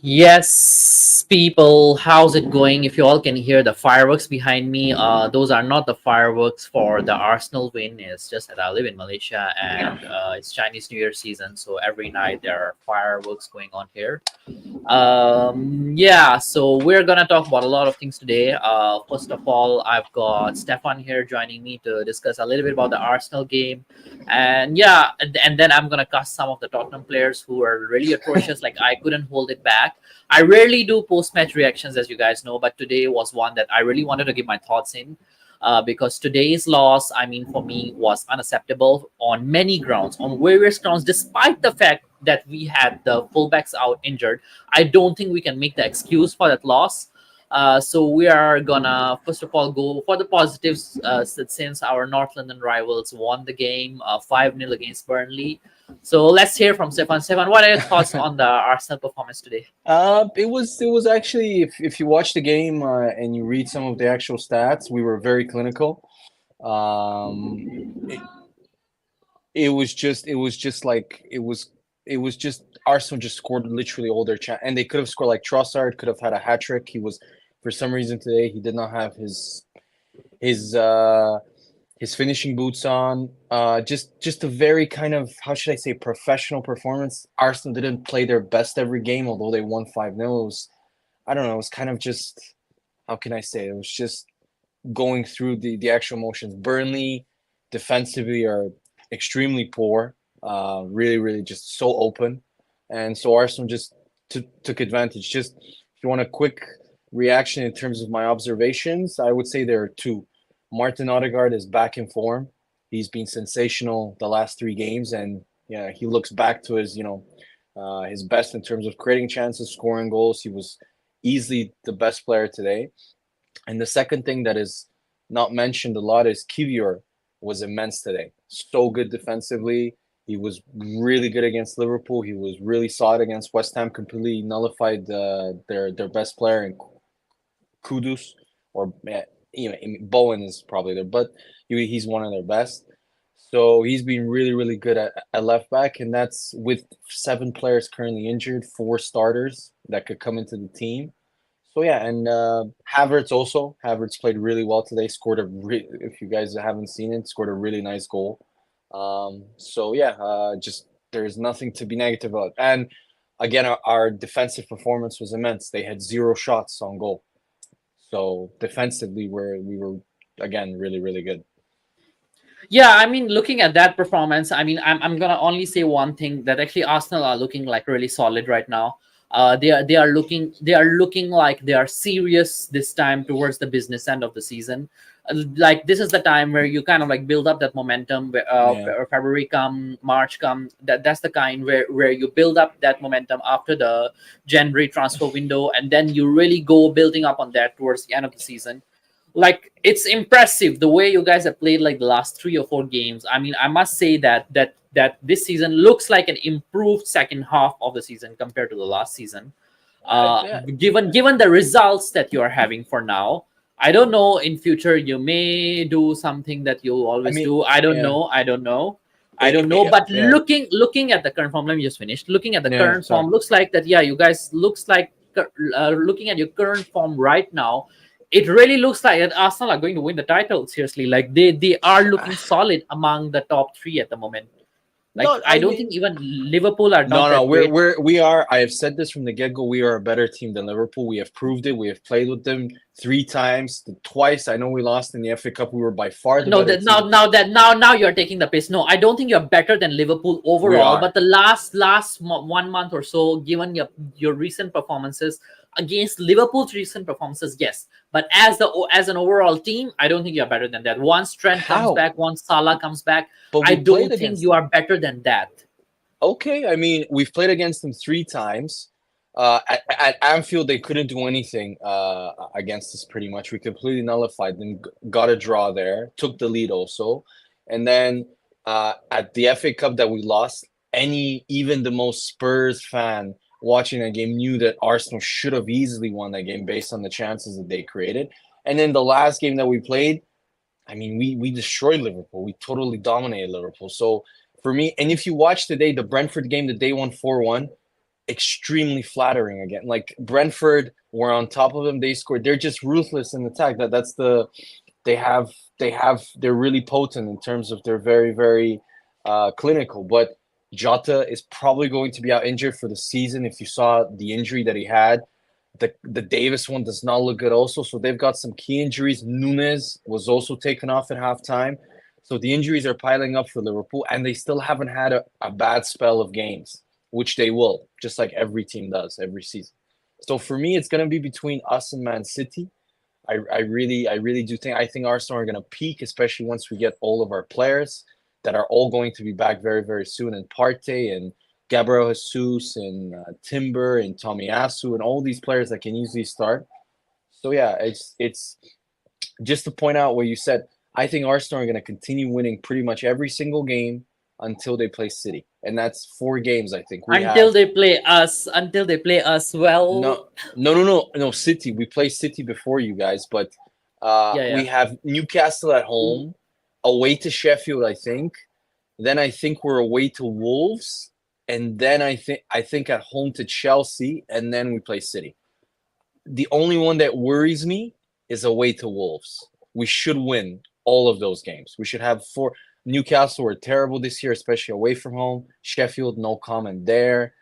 Yes, people, how's it going? If you all can hear the fireworks behind me, those are not the fireworks for the Arsenal win. It's just that I live in Malaysia and it's Chinese New Year season, so every night there are fireworks going on here. Yeah, so we're gonna talk about a lot of things today. First of all, I've got Stefan here joining me to discuss a little bit about the Arsenal game, and yeah, and then I'm gonna cast some of the Tottenham players who are really atrocious. Like I couldn't hold it back. I rarely do post-match reactions, as you guys know, but today was one that I really wanted to give my thoughts in. Because today's loss, I mean, for me, was unacceptable on many grounds, on various grounds, despite the fact that we had the fullbacks out injured. I don't think we can make the excuse for that loss. So we are gonna first of all go for the positives since our North London rivals won the game 5-0 against Burnley. So let's hear from Stefan. Stefan, what are your thoughts on the Arsenal performance today? It was actually, if you watch the game and you read some of the actual stats, we were very clinical. It, it was just Arsenal just scored literally all their and they could have scored. Like Trossard could have had a hat trick. He was, for some reason today, he did not have his uh his finishing boots on. Just a very kind of, how should I say, professional performance. Arsenal didn't play their best every game, although they won 5-0. It was, I don't know, it was kind of just, how can I say, it was just going through the actual motions. Burnley defensively are extremely poor, really, really just so open. And so Arsenal just took advantage. Just if you want a quick reaction in terms of my observations, I would say there are two. Martin Odegaard is back in form. He's been sensational the last three games, and yeah, he looks back to his best in terms of creating chances, scoring goals. He was easily the best player today. And the second thing that is not mentioned a lot is Kivior was immense today. So good defensively. He was really good against Liverpool. He was really solid against West Ham. Completely nullified their best player in Kudus, or Bowen is probably there, but he's one of their best. So he's been really, really good at left back, and that's with seven players currently injured, four starters that could come into the team. So yeah, and Havertz also. Havertz played really well today. Scored if you guys haven't seen it, scored a really nice goal. So yeah, just there's nothing to be negative about. And again, our defensive performance was immense. They had zero shots on goal. So defensively, we were again really, really good. Yeah, I mean, looking at that performance, I mean, I'm gonna only say one thing that actually Arsenal are looking like really solid right now. They are looking like they are serious this time towards the business end of the season. Like this is the time where you kind of like build up that momentum. Yeah. February come, March come. That's the kind where you build up that momentum after the January transfer window, and then you really go building up on that towards the end of the season. Like it's impressive the way you guys have played like the last 3 or 4 games. I mean, I must say that this season looks like an improved second half of the season compared to the last season. uh Yeah. given the results that you are having for now, I don't know, in future you may do something that you I always mean, do. I don't yeah. know, I don't know, but Yeah. looking at the current form, let me just finish. Looking at the Yeah. current Sorry. form, looks like that, yeah, you guys looks like looking at your current form right now, it really looks like that Arsenal are going to win the title. Seriously, like they are looking solid among the top three at the moment. Like No, I I don't mean, think even Liverpool are no, not no, that great. we are. I have said this from the get go. We are a better team than Liverpool. We have proved it. We have played with them three times. Twice, I know we lost in the FA Cup. We were by far the No, better that now team. now that now you're taking the piss. No, I don't think you're better than Liverpool We overall. are. But the last 1 month or so, given your recent performances against Liverpool's recent performances, yes. But as an overall team, I don't think you're better than that. Once Trent comes How? back, once Salah comes back, But I we played don't think against you them. are better than that. Okay, I mean, we've played against them three times. At Anfield, they couldn't do anything against us. Pretty much, we completely nullified them. Got a draw there, took the lead also, and then at the FA Cup that we lost, even the most Spurs fan watching that game knew that Arsenal should have easily won that game based on the chances that they created. And then the last game that we played, I mean, we destroyed Liverpool. We totally dominated Liverpool. So for me, and if you watch today the Brentford game that they won 4-1, extremely flattering again. Like Brentford were on top of them. They scored. They're just ruthless in attack. That's the they have they're really potent in terms of they're very very clinical. But Jota is probably going to be out injured for the season. If you saw the injury that he had, the Davis one does not look good also. So they've got some key injuries. Nunes was also taken off at halftime. So the injuries are piling up for Liverpool, and they still haven't had a bad spell of games, which they will, just like every team does every season. So for me, it's going to be between us and Man City. I really do think I think Arsenal are going to peak, especially once we get all of our players that are all going to be back very very soon, and Partey and Gabriel Jesus and Timber and Tomiyasu and all these players that can easily start. So yeah, it's just to point out what you said. I think Arsenal are going to continue winning pretty much every single game until they play City, and that's 4 games. I think we Until have they play us, well, no City. We play City before you guys, but yeah, yeah. we have Newcastle at home, away to Sheffield. I think. Then I think we're away to Wolves, and then I think at home to Chelsea, and then we play City. The only one that worries me is away to Wolves. We should win all of those games. We should have 4. Newcastle were terrible this year, especially away from home. Sheffield, no comment there.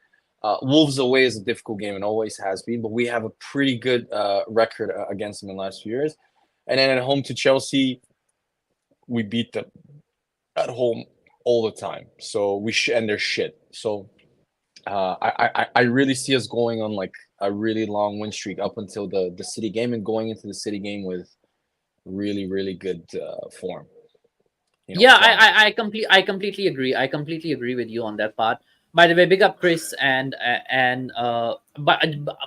Wolves away is a difficult game and always has been, but we have a pretty good record against them in the last few years. And then at home to Chelsea, we beat them at home all the time. So and they're shit. So I really see us going on like a really long win streak up until the City game, and going into the City game with really really good form. Yeah, Fun. I completely agree with you on that part. By the way, big up Chris, but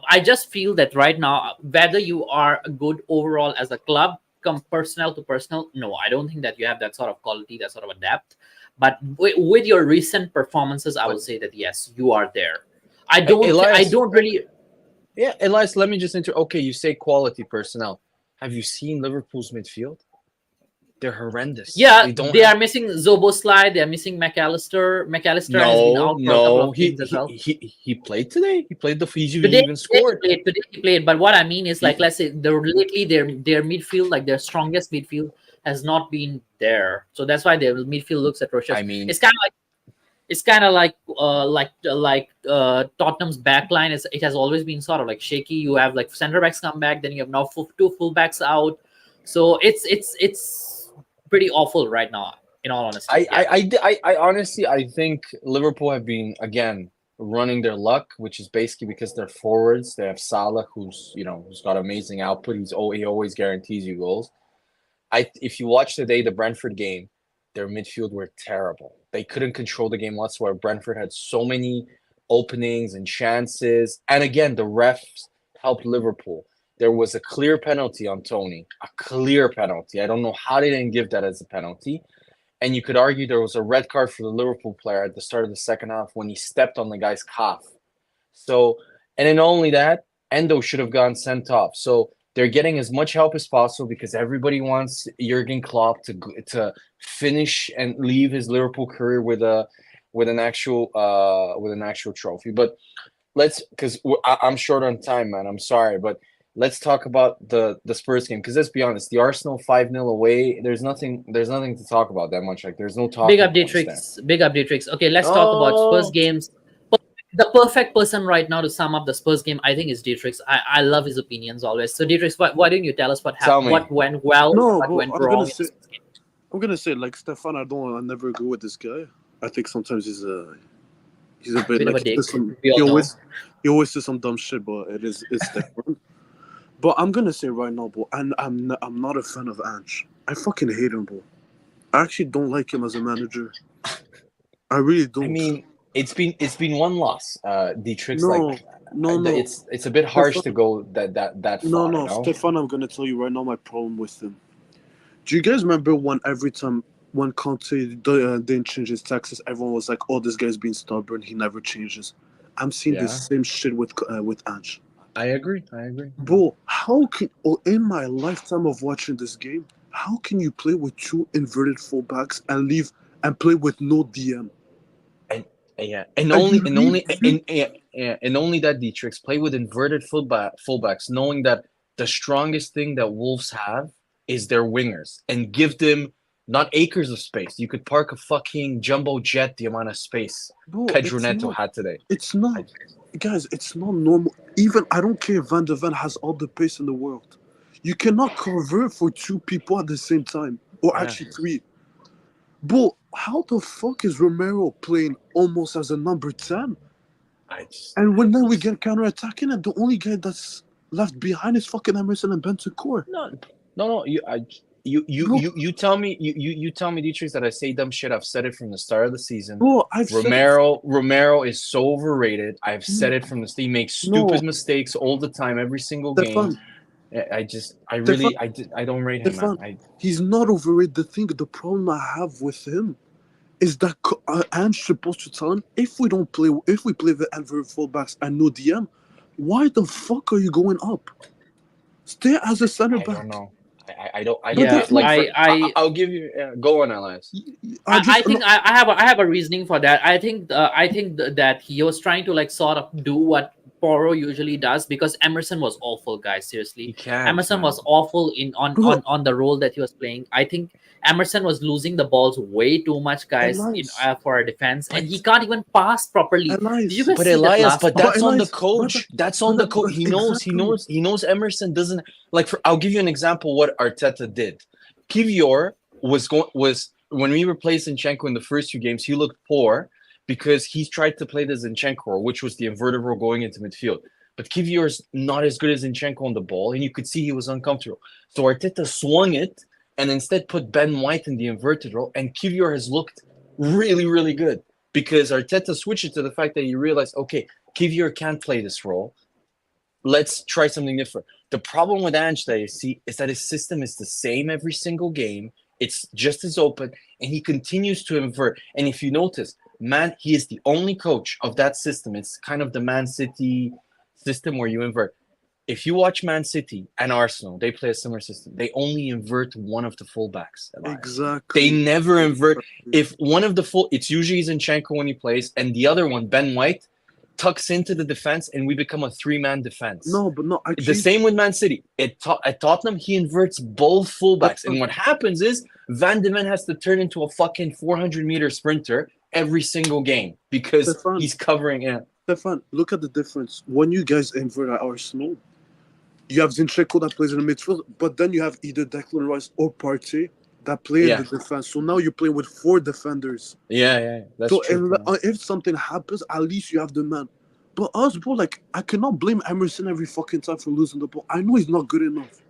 I just feel that right now, whether you are good overall as a club, come personnel to personnel, no, I don't think that you have that sort of quality, that sort of a depth. But with your recent performances, I would But say that yes, you are there. I Elias, don't really. yeah, Elias, let me just Okay, you say quality personnel. Have you seen Liverpool's midfield? They're horrendous. Yeah, They don't they have are missing Zoboslai. They are missing McAllister. McAllister has been no, out for a couple no. of games as well. He played today. He played he Today, even scored. today he played. But what I mean is, like, He, let's say lately their midfield, like their strongest midfield, has not been there. So that's why their midfield looks atrocious. I mean, It's kind of like Tottenham's backline. It has always been sort of like shaky. You have like center backs come back, then you have now 2 fullbacks out. So it's pretty awful right now. In all honesty, yeah. I honestly I think Liverpool have been again running their luck, which is basically because they're forwards. They have Salah, who's got amazing output. He always guarantees you goals. If you watch today the Brentford game, their midfield were terrible. They couldn't control the game whatsoever. Brentford had so many openings and chances, and again the refs helped Liverpool. There was a clear penalty on Tony, a clear penalty. I don't know how they didn't give that as a penalty. And you could argue there was a red card for the Liverpool player at the start of the second half when he stepped on the guy's calf. So, and then not only that, Endo should have gone sent off. So they're getting as much help as possible because everybody wants Jurgen Klopp to finish and leave his Liverpool career with an actual trophy. But because I'm short on time, man. I'm sorry, but let's talk about the Spurs game, because let's be honest, the Arsenal 5-0 away, there's nothing to talk about that much. Like there's no Big talking update points there. tricks. Big update tricks. Okay, let's talk about Spurs Oh, games. The perfect person right now to sum up the Spurs game, I think, is Dietrich. I love his opinions always. So Dietrich, why don't you tell us tell me. what went well, No, what bro. went wrong in the Spurs game? I'm gonna say like Stefan. I never agree with this guy. I think sometimes he's a bit Bit of like a dick. We he all know. always says some dumb shit, but it's different. But I'm gonna say right now, bro, and I'm not a fan of Ange. I fucking hate him, bro. I actually don't like him as a manager. I really don't. I mean, it's been one loss. Dietrich's No, like no. it's a bit harsh to Stefan, go that far, no, no? Stefan. I'm gonna tell you right now my problem with him. Do you guys remember every time when Conte didn't change his taxes, everyone was like, "Oh, this guy's being stubborn. He never changes." I'm seeing the Yeah, same shit with Ange. I agree. Bro, in my lifetime of watching this game, how can you play with 2 inverted fullbacks and leave and play with no DM? And yeah, and And only you and leave only you, and yeah, and only that, Dietrich, play with inverted fullbacks, knowing that the strongest thing that Wolves have is their wingers, and give them not acres of space. You could park a fucking jumbo jet the amount of space Bro, Pedro it's Neto not. had today. It's not. Guys, it's not normal. Even I don't care if Van de Ven has all the pace in the world. You cannot cover for two people at the same time. Or Yeah. actually three. Bro, how the fuck is Romero playing almost as a number 10? I just, And when then we get counter-attacking and the only guy that's left behind is fucking Emerson and Bentancur. no. Bro, You tell me you tell me, Dietrich, that I say dumb shit. I've said it from the start of the season. bro, I've said Romero is so overrated. I've said it from the start. He makes stupid mistakes all the time, every single game. I don't rate him, man. He's not overrated. The problem I have with him is that Ange supposed to tell him if we play the Enver fullbacks and no DM, why the fuck are you going up? Stay as a center back. I don't know. I don't. Yeah, I'll give you. Go on, Elias. I think I have a reasoning for that. I think that he was trying to like sort of do what Porro usually does, because Emerson was awful, guys. Seriously, Emerson was awful on the role that he was playing. I think Emerson was losing the balls way too much, guys, for our defense, and he can't even pass properly. But Elias, that's on the coach. That's on the coach. He knows Emerson doesn't like. I'll give you an example. What Arteta did. Kivior was when we replaced Zinchenko in the first few games, he looked poor because he's tried to play the Zinchenko role, which was the inverted role going into midfield. But Kivior is not as good as Zinchenko on the ball, and you could see he was uncomfortable. So Arteta swung it and instead put Ben White in the inverted role, and Kivior has looked really, really good because Arteta switched it to the fact that he realized, okay, Kivior can't play this role. Let's try something different. The problem with Ange that you see is that his system is the same every single game. It's just as open, and he continues to invert. And if you notice, he is the only coach of that system. It's kind of the Man City system where you invert. If you watch Man City and Arsenal, they play a similar system. They only invert one of the fullbacks. Exactly. They never invert. If one of the it's usually Zinchenko when he plays, and the other one, Ben White, tucks into the defense, and we become a 3-man defense. No, but no. Actually, the same with Man City. At Tottenham, he inverts both fullbacks, and what happens is Van de Ven has to turn into a fucking 400-meter sprinter every single game because he's covering it. Stefan, look at the difference. When you guys invert at Arsenal, you have Zinchenko that plays in the midfield, but then you have either Declan Rice or Partey that play in the defense. So now you're playing with 4 defenders. Yeah, that's true. If something happens, at least you have the man. But us, bro, like, I cannot blame Emerson every fucking time for losing the ball. I know he's not good enough.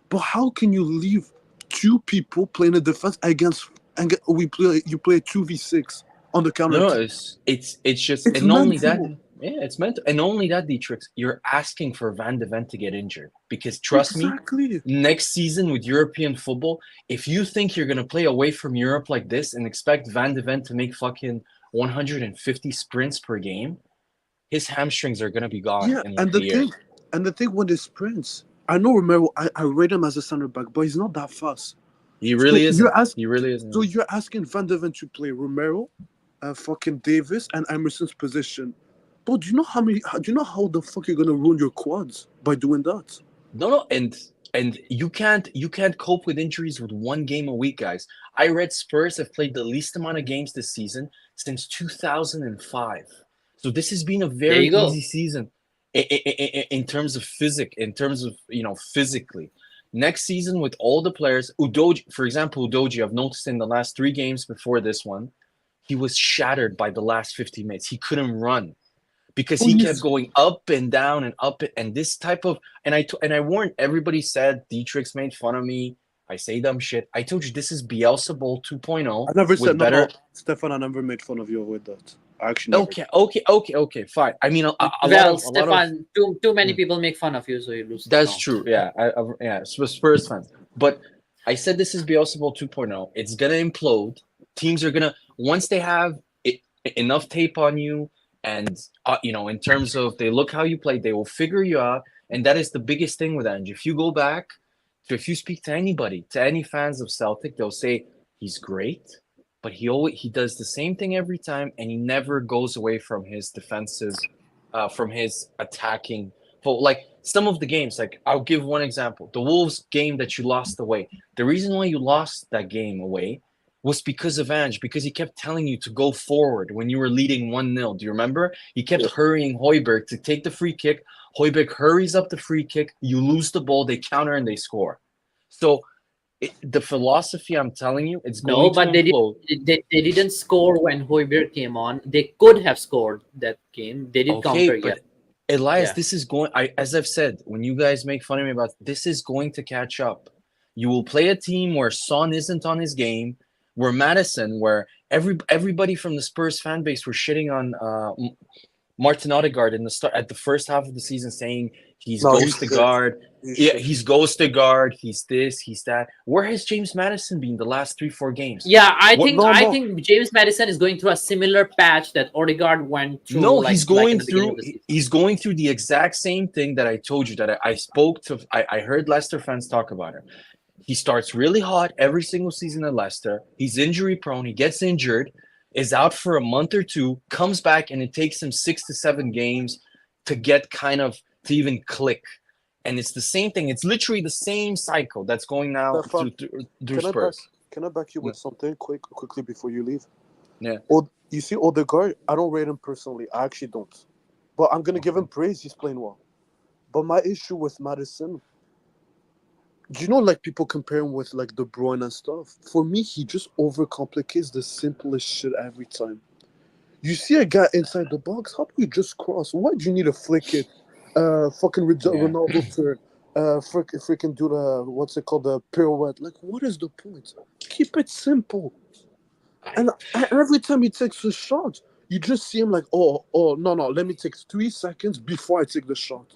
But how can you leave 2 people playing the defense you play a 2v6 on the counter? No, it's just, and not only that. Yeah, it's meant to. And only that, Dietrich, you're asking for Van de Ven to get injured. Because trust me, next season with European football, if you think you're going to play away from Europe like this and expect Van de Ven to make fucking 150 sprints per game, his hamstrings are going to be gone in like a year. And the thing with his sprints, I know Romero, I rate him as a center back, but he's not that fast. He really isn't. He really isn't. So you're asking Van de Ven to play Romero, fucking Davis, and Emerson's position. Bro, do you know how the fuck you're gonna ruin your quads by doing that? No, and you can't cope with injuries with 1 game a week, guys. I read Spurs have played the least amount of games this season since 2005. So this has been a very easy season in terms of physically. Next season with all the players, Udogie, for example, I've noticed in the last 3 games before this one, he was shattered by the last 50 minutes. He couldn't run. Because he kept going up and down and up, and this type of and I warned everybody. Said Dietrich's made fun of me. I say dumb shit. I told you this is Bielsa-Ball 2.0. I never said better. No, Stefan, I never made fun of you with that. Actually, okay, fine. I mean, Stefan, too many people make fun of you, so you lose. That's true. Yeah, Spurs fans. But I said this is Bielsa-Ball 2.0. It's gonna implode. Teams are gonna once they have enough tape on you. And, in terms of they look how you play, they will figure you out. And that is the biggest thing with Ange. If you go back, if you speak to anybody, to any fans of Celtic, they'll say he's great, but he does the same thing every time, and he never goes away from his defensive from his attacking. For like some of the games, like I'll give one example: the Wolves game that you lost away. The reason why you lost that game away was because of Ange, because he kept telling you to go forward when you were leading 1-0. Do you remember? He kept Yeah. hurrying Højbjerg to take the free kick. Højbjerg hurries up the free kick. You lose the ball. They counter and they score. So the philosophy, I'm telling you, it's No, going to but they implode. they didn't score when Højbjerg came on. They could have scored that game. They did Okay, counter, yeah. but Elias, Yeah. this is going. As I've said, when you guys make fun of me about this, is going to catch up. You will play a team where Son isn't on his game, where Madison, where everybody from the Spurs fan base were shitting on Martin Odegaard in the start at the first half of the season, saying he's No, ghost to shit. guard. He's Yeah, shit. he's ghost to guard. He's this. He's that. Where has James Madison been the last 3-4 games? Yeah, I What? think No, I no. think James Madison is going through a similar patch that Odegaard went through, No, like he's in going the beginning through. of the season. He's going through the exact same thing that I told you that I spoke to. I heard Leicester fans talk about it. He starts really hot every single season at Leicester. He's injury prone. He gets injured, is out for a month or two, comes back, and it takes him 6 to 7 games to get kind of to even click. And it's the same thing. It's literally the same cycle that's going now Stefan, through Spurs. Can I back you with something quickly before you leave? Yeah. You see Odegaard, I don't rate him personally. I actually don't. But I'm gonna give him praise. He's playing well. But my issue with Madison, do you know, like people compare him with like De Bruyne and stuff? For me, he just overcomplicates the simplest shit every time. You see a guy inside the box, how do you just cross? Why do you need to flick it? Fucking Yeah. Ronaldo turn. Freaking do the what's it called, the pirouette. Like, what is the point? Keep it simple. And every time he takes a shot, you just see him like, no, let me take 3 seconds before I take the shot.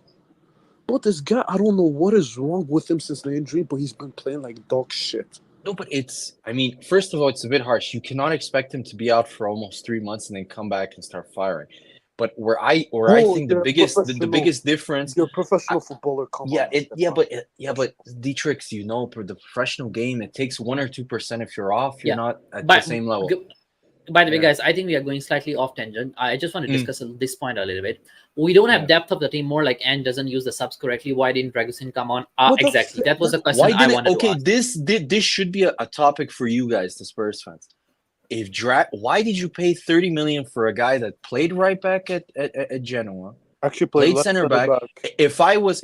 But this guy, I don't know what is wrong with him since the injury, but he's been playing like dog shit. No, but I mean, first of all, it's a bit harsh. You cannot expect him to be out for almost 3 months and then come back and start firing. But where I Oh, think you're a the biggest difference, You're a professional footballer. Come yeah, on. but Dietrich, for the professional game, it takes 1 or 2%. If you're off, you're Yeah. not at the But same level. by the way, Yeah. guys, I think we are going slightly off tangent. I just want to Mm. discuss this point a little bit. We don't have Yeah. depth of the team, more like Ange doesn't use the subs correctly. Why didn't Dragusin come on? Well, that's Exactly. it. That was the That's- question Why I did it? wanted to Okay, ask. this should be a topic for you guys, the Spurs fans. Why did you pay 30 million for a guy that played right back at Genoa, Actually played left center back? If I was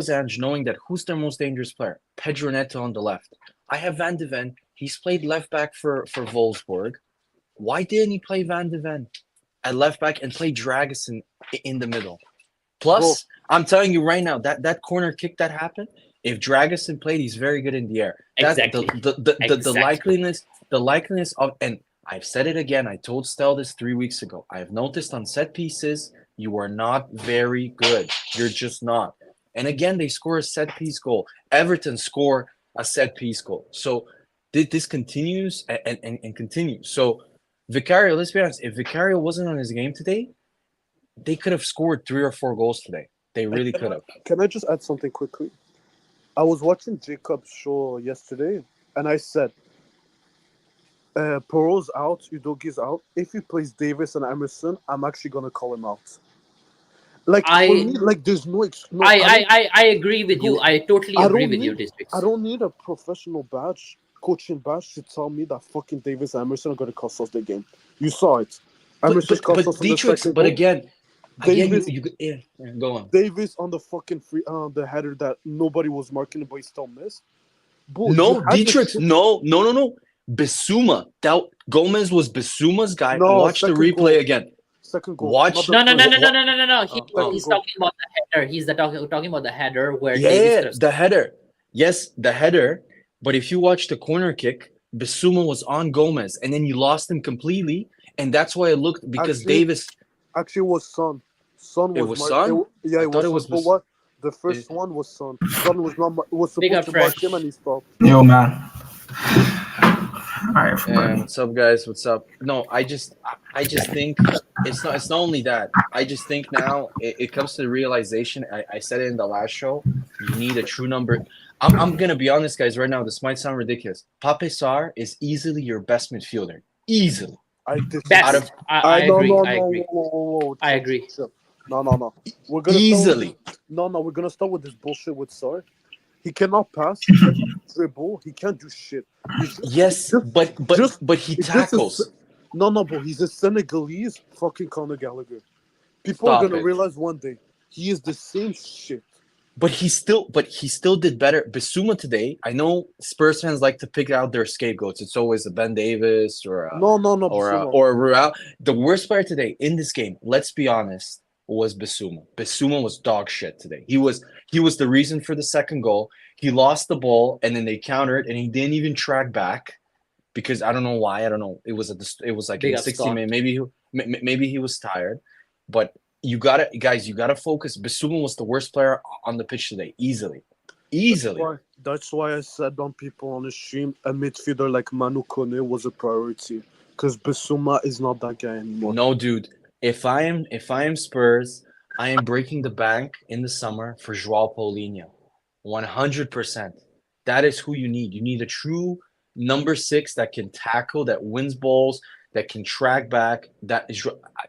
Ange, knowing that who's their most dangerous player, Pedro Neto on the left. I have Van de Ven. He's played left back for Wolfsburg. Why didn't he play Van de Ven at left back and play Dragusin in the middle? Plus, I'm telling you right now, that corner kick that happened, if Dragusin played, he's very good in the air. That's Exactly. the Exactly. likeliness of, and I've said it again, I told Stel this 3 weeks ago. I've noticed on set pieces, you are not very good. You're just not. And again, they score a set piece goal. Everton score a set piece goal. So this continues and continues. So Vicario, let's be honest, if Vicario wasn't on his game today, they could have scored 3 or 4 goals today. They really could have. Can I just add something quickly? I was watching Jacob's show yesterday, and I said, Pearl's out, Udogi's out. If he plays Davis and Emerson, I'm actually gonna call him out. Like for me, like there's no. I agree with you. I totally agree with you, District. I don't need a professional coaching badge to tell me that fucking Davis and Emerson are gonna cost us the game. You saw it. Emerson cost us in the second goal. Again, Davis, go on. Davis on the fucking free, the header that nobody was marking, but he still missed. Bro, no, Dietrich, no. Bissouma. That Gomez was Bissouma's guy. No, Watch the replay goal. again. Second goal. Watch. No. He's talking about the header. He's talking about the header where Davis the header. Yes, the header. But if you watch the corner kick, Bissouma was on Gomez, and then you lost him completely, and that's why it looked because Davis. Actually, it was Son. Son was. It was Son. It was. But what? The first one was Son. Son was not. Was supposed to mark him, and he stopped. Yo, man. All right, what's up, guys? What's up? No, I just think it's not only that. I just think now it comes to the realization. I said it in the last show. You need a true number. I'm gonna be honest, guys. Right now, this might sound ridiculous. Pape Sarr is easily your best midfielder. Easily. I agree. Whoa. I agree. No. We're gonna Easily. We're gonna start with this bullshit with Sar. He cannot pass. He cannot dribble. He can't do shit. Yes, but he He's just tackles. bro. He's a Senegalese fucking Conor Gallagher. People are Stop gonna it. realize one day he is the same shit. But he still did better. Bissouma today, I know Spurs fans like to pick out their scapegoats. It's always a Ben Davis or a No, Bissouma. or a Ruel. The worst player today in this game, let's be honest, was Bissouma. Bissouma was dog shit today. He was the reason for the second goal. He lost the ball and then they countered and he didn't even track back because I don't know why. I don't know. It was like Big in up 60 Scott. minutes. Maybe he was tired, but you gotta focus. Bissouma was the worst player on the pitch today, easily. That's why I said on people on the stream, a midfielder like Manu Kone was a priority because Bissouma is not that guy anymore. No, dude. If I am Spurs, I am breaking the bank in the summer for Joao Paulinho, 100%. That is who you need. You need a true number 6 that can tackle, that wins balls, that can track back. That is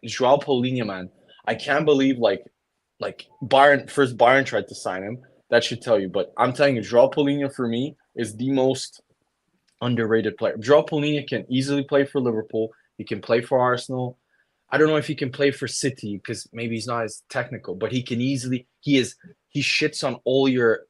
Joao Paulinho, man. I can't believe like Bayern tried to sign him. That should tell you. But I'm telling you, Joao Paulinho for me is the most underrated player. Joao Paulinho can easily play for Liverpool. He can play for Arsenal. I don't know if he can play for City because maybe he's not as technical, but he can easily. He shits on all your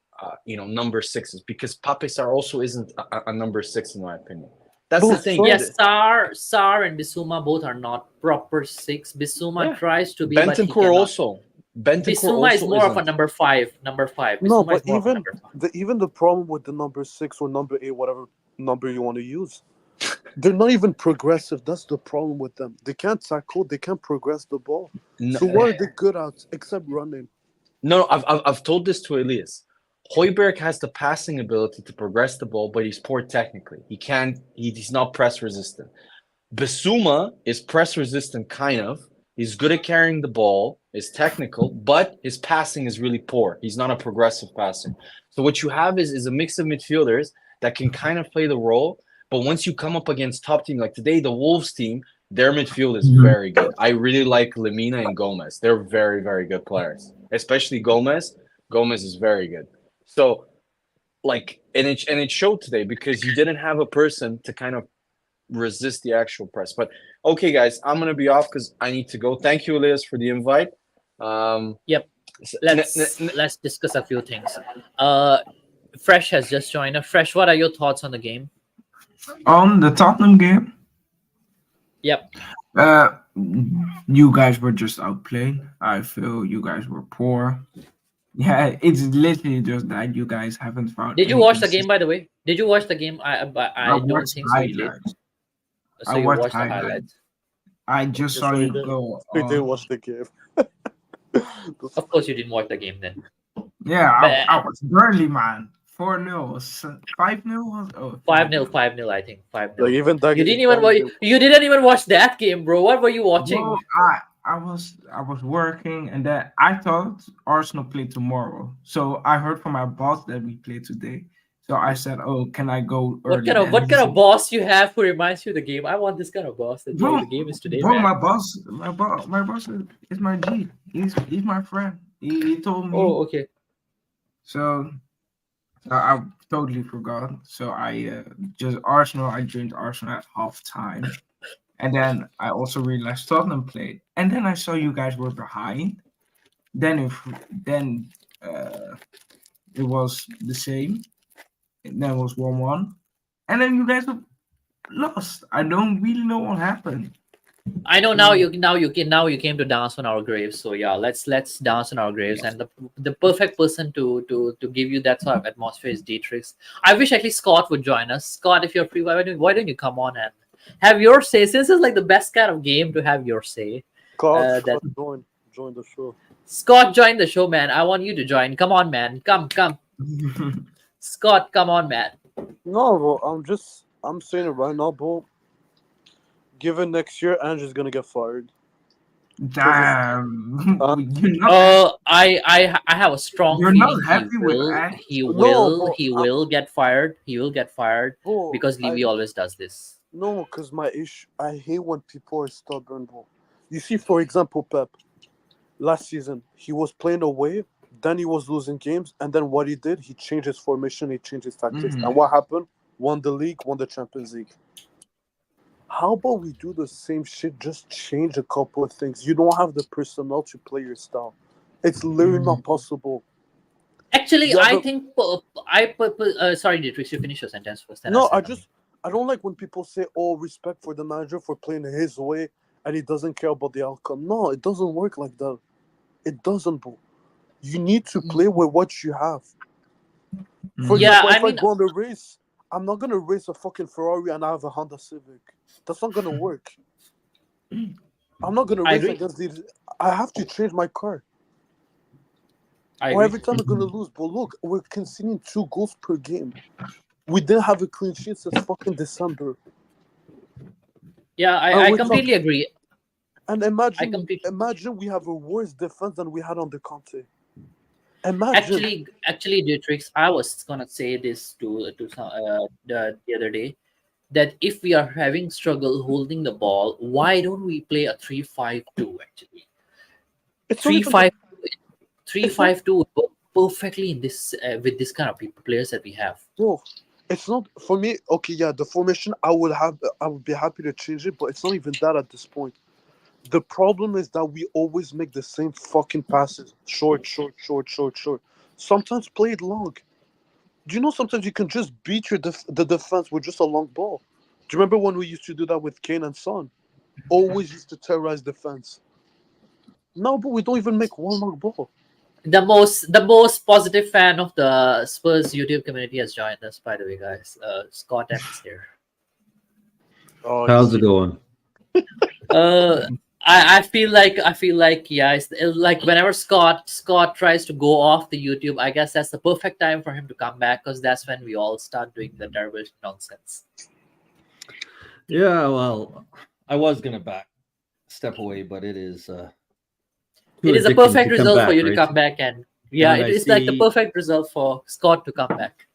number 6s because Pape Sarr also isn't a number 6 in my opinion. That's the thing. Yes, Sar and Bissouma both are not proper 6. Bissouma tries to be, but he Bentancur cannot. also. Bissouma is more of a number 5. No, Bissouma but is more of a number 5. even the problem with the number 6 or number 8, whatever number you want to use, they're not even progressive. That's the problem with them. They can't tackle. They can't progress the ball. No, So what are they good at except running? No, I've told this to Elias. Højbjerg has the passing ability to progress the ball, but he's poor technically. He's not press resistant. Bissouma is press resistant, kind of. He's good at carrying the ball, is technical, but his passing is really poor. He's not a progressive passer. So what you have is a mix of midfielders that can kind of play the role, but once you come up against top team, like today, the Wolves team, their midfield is very good. I really like Lemina and Gomez. They're very, very good players, especially Gomez. Gomez is very good. So, and it showed today because you didn't have a person to kind of resist the actual press. But okay, guys, I'm gonna be off because I need to go. Thank you, Elias, for the invite. Yep. Let's discuss a few things. Fresh has just joined us. Fresh, what are your thoughts on the game? On the Tottenham game, Yep. you guys were just outplayed. I feel you guys were poor. Yeah, it's literally just that you guys haven't found. Did you watch the game, by the way? Did you watch the game? I don't watched think so. You did. highlights. So I you watched watched the highlights. highlights. I just saw you go. We didn't watch the game. Of course, you didn't watch the game then. Yeah, But- I was Burnley, man. 4-0, 5-0. Oh, 5-0, I think. 5-0. Like even that You didn't even watch that game, bro. What were you watching? Well, I was working, and then I thought Arsenal played tomorrow. So I heard from my boss that we played today. So I said, "Oh, can I go early?" What kind of boss you have who reminds you of the game? I want this kind of boss that the game is today, Bro, man. my boss is my G. He's my friend. He told me. Oh, okay. So I totally forgot. So I just Arsenal. I joined Arsenal at halftime, and then I also realized Tottenham played, and then I saw you guys were behind. Then it was the same. And then it was 1-1, and then you guys lost. I don't really know what happened. I know now you came to dance on our graves. So yeah, let's dance on our graves. And the perfect person to give you that sort of atmosphere is Dietrich. I wish at least Scott would join us. Scott, if you're free, why don't you come on and have your say? Since it's like the best kind of game to have your say. Scott, join the show. Scott, join the show, man. I want you to join. Come on, man. Come. Scott, come on, man. No, bro. I'm saying it right now, bro. Given next year, Andrew's gonna get fired. Damn. You're not, I have a strong You're feeling not happy with Ange? he No, will get fired. He will get fired Bro, because Levy always does this. No, because my issue, I hate when people are stubborn, bro. You see, for example, Pep. last season. He was playing away, then he was losing games, and then what he did, he changed his formation, he changed his tactics. Mhm. And what happened? Won the league, won the Champions League. How about we do the same shit, just change a couple of things? You don't have the personnel to play your style. It's literally not possible. Actually, Yeah, I but think sorry, Dietrich, you finish your sentence first, then I'll no, say something. I don't like when people say, "Oh, respect for the manager for playing his way and he doesn't care about the outcome." No, it doesn't work like that. It doesn't, bro. You need to play with what you have. For Mhm. Yeah, example, I if I mean, go on a race, I'm not gonna race a fucking Ferrari and I have a Honda Civic. That's not gonna work. I'm not gonna I race agree. against these. I have to change my car. I Or agree. every time I'm gonna lose. But look, we're conceding 2 goals per game. We didn't have a clean sheet since fucking December. Yeah, And I we're talking. completely agree. And I imagine, completely imagine we have a worse defense than we had under Conte. Imagine. actually, Dietrich, I was gonna say this to some the other day, that if we are having struggle holding the ball, why don't we play a 3-5-2? Actually, It's not three even the. five three It's not, five two perfectly in this with this kind of people players that we have. bro. It's not for me. Okay, yeah, the formation I would have. I would be happy to change it, but it's not even that at this point. The problem is that we always make the same fucking passes. Short, short, short, short, short. Sometimes play it long. Do you know sometimes you can just beat the defense with just a long ball? Do you remember when we used to do that with Kane and Son? Always used to terrorize defense. No, but we don't even make one long ball. The most positive fan of the Spurs YouTube community has joined us, by the way, guys. Scott M is here. Oh, How's it he's going? Uh, I feel like yeah, it's like whenever Scott tries to go off the YouTube, I guess that's the perfect time for him to come back because that's when we all start doing the terrible nonsense. Yeah, well, I was gonna step away, but it is too It is a addicting perfect to come result for back, you to right? come back, and yeah, And it is like the perfect result for Scott to come back.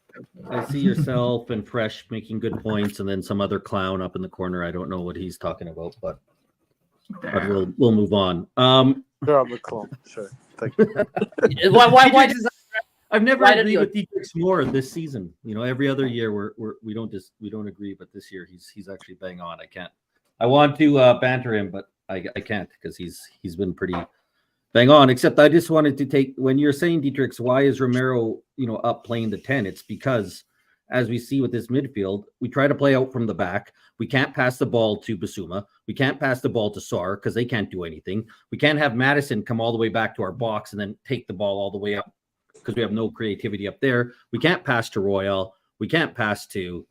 I see yourself and Fresh making good points, and then some other clown up in the corner. I don't know what he's talking about, but we'll move on. sure I'm a clone. Sure. Thank you. Why Dietrich I've never why did agreed you? with Dietrich more this season. You know, every other year we don't agree, but this year he's actually bang on. I can't. I want to banter him, but I can't because he's been pretty bang on. Except I just wanted to take when you're saying Dietrich, why is Romero up playing the 10? It's because as we see with this midfield, we try to play out from the back. We can't pass the ball to Basuma. We can't pass the ball to Sar because they can't do anything. We can't have Madison come all the way back to our box and then take the ball all the way up because we have no creativity up there. We can't pass to Royale. We can't pass to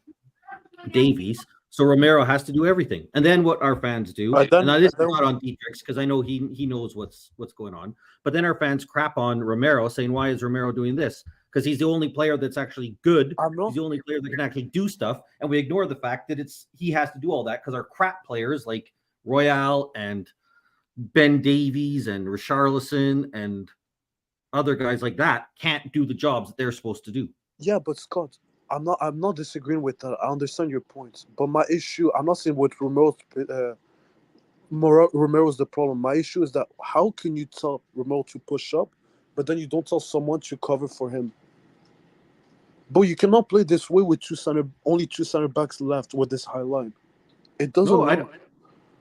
Davies. So Romero has to do everything. And then what our fans do, and now this is not on Dietrich's because I know he knows what's going on. But then our fans crap on Romero, saying, why is Romero doing this? Because he's the only player that's actually good. He's the only player that can actually do stuff. And we ignore the fact that he has to do all that because our crap players like Royale and Ben Davies and Richarlison and other guys like that can't do the jobs that they're supposed to do. Yeah, but Scott, I'm not disagreeing with that. I understand your points, but my issue, I'm not saying with Romero's the problem. My issue is that how can you tell Romero to push up, but then you don't tell someone to cover for him? But you cannot play this way with only two center backs left with this high line. It doesn't. No, I don't.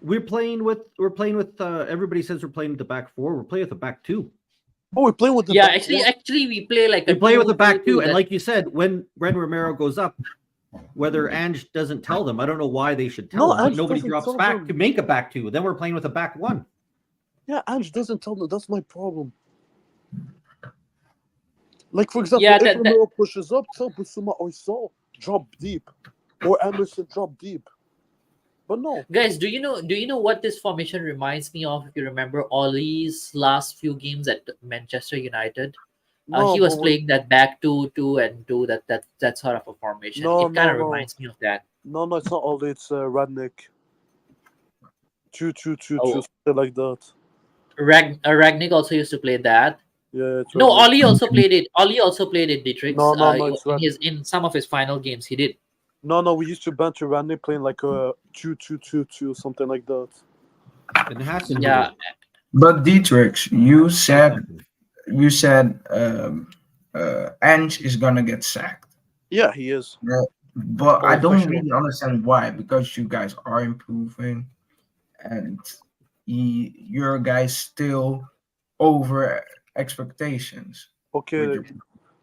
We're playing with everybody says we're playing with the back four. We're playing with the back two. Oh, we're playing with the Yeah, back one. actually, we play like We play with the back two, and that- like you said, when Romero goes up, whether Ange doesn't tell them, I don't know why they should tell No, them, but Ange nobody doesn't drops tell back them. to make a back two. Then we're playing with a back one. Yeah, Ange doesn't tell them. That's my problem. Like, for example, Yeah, if Romero pushes up, tell Basuma or Saul drop deep, or Emerson drop deep. But no, guys, do you know what this formation reminds me of? If you remember Ollie's last few games at Manchester United, no, he was but playing that back 2-2-2, that sort of a formation. No, It kind of no. reminds me of that. no, it's not all. It's Radnick. 2-2-2-2, Oh. something like that. Ragnick also used to play that. Yeah, it's No, Radnick. Ollie also played it. Ollie also played it, Dietrich. No, it's Radnick. In some of his final games, he did. No, we used to banter Radnick playing like a 2-2-2-2, something like that. It has to Yeah, But Dietrich, you said Ange is gonna get sacked. Yeah, he is. Yeah. But I Oh, for don't sure. really understand why, because you guys are improving and your guys still over expectations with Okay, your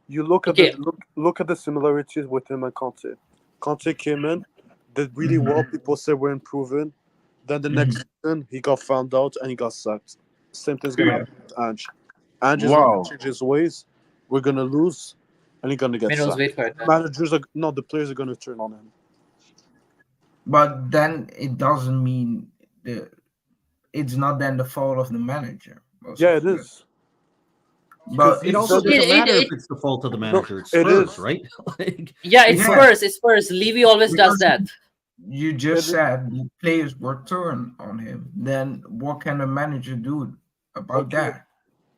you look at Okay, look at the similarities with him and Conte. Conte came in, did really well. Mhm, People said we're improving. Then the next mhm. season, he got found out and he got sacked. Same thing's gonna Yeah. happen with Ange. Ange is not gonna Wow. change his ways. We're gonna lose, and he's gonna get Minos, sacked. wait for it. Managers are no, the players are gonna turn on him. But then it doesn't mean it's not then the fault of the manager, most Yeah, of it the. is because But It he also said It, doesn't it, matter if it it's the fault of the no. manager. It's It Spurs, is. right? Like, yeah, it's yeah, Spurs. It's Spurs. Levy always does because that. you It just is. said the players were turned on him. Then what can a manager do about Okay.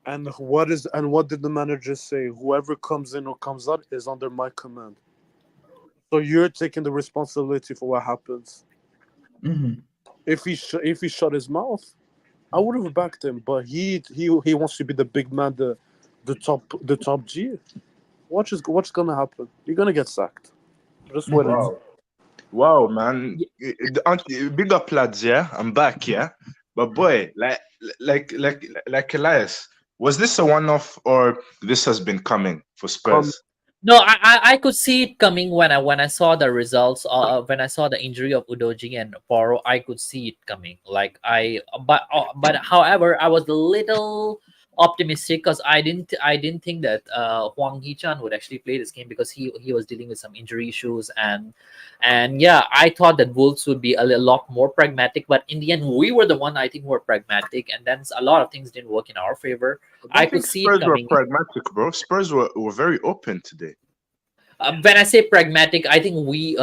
that? What did the manager say? Whoever comes in or comes out is under my command. So you're taking the responsibility for what happens. Mhm. If he shut his mouth, I would have backed him. But he wants to be the big man, the top G. What's gonna happen? You're gonna get sacked. Just wait and see. Wow. Wow, man. Y- Big up, lads. Yeah, I'm back. Yeah, but boy, like Elias, was this a one-off or this has been coming for Come, Spurs? No, I could see it coming when I saw the results. When I saw the injury of Udoji and Poro, I could see it coming. But however, I was a little optimistic because I didn't think that Huang Hichan would actually play this game because he was dealing with some injury issues and yeah, I thought that Wolves would be lot more pragmatic. But in the end, we were the one I think who were pragmatic, and then a lot of things didn't work in our favor. I I don't could think see it Spurs were coming. pragmatic, bro. Spurs were very open today. When I say pragmatic, I think we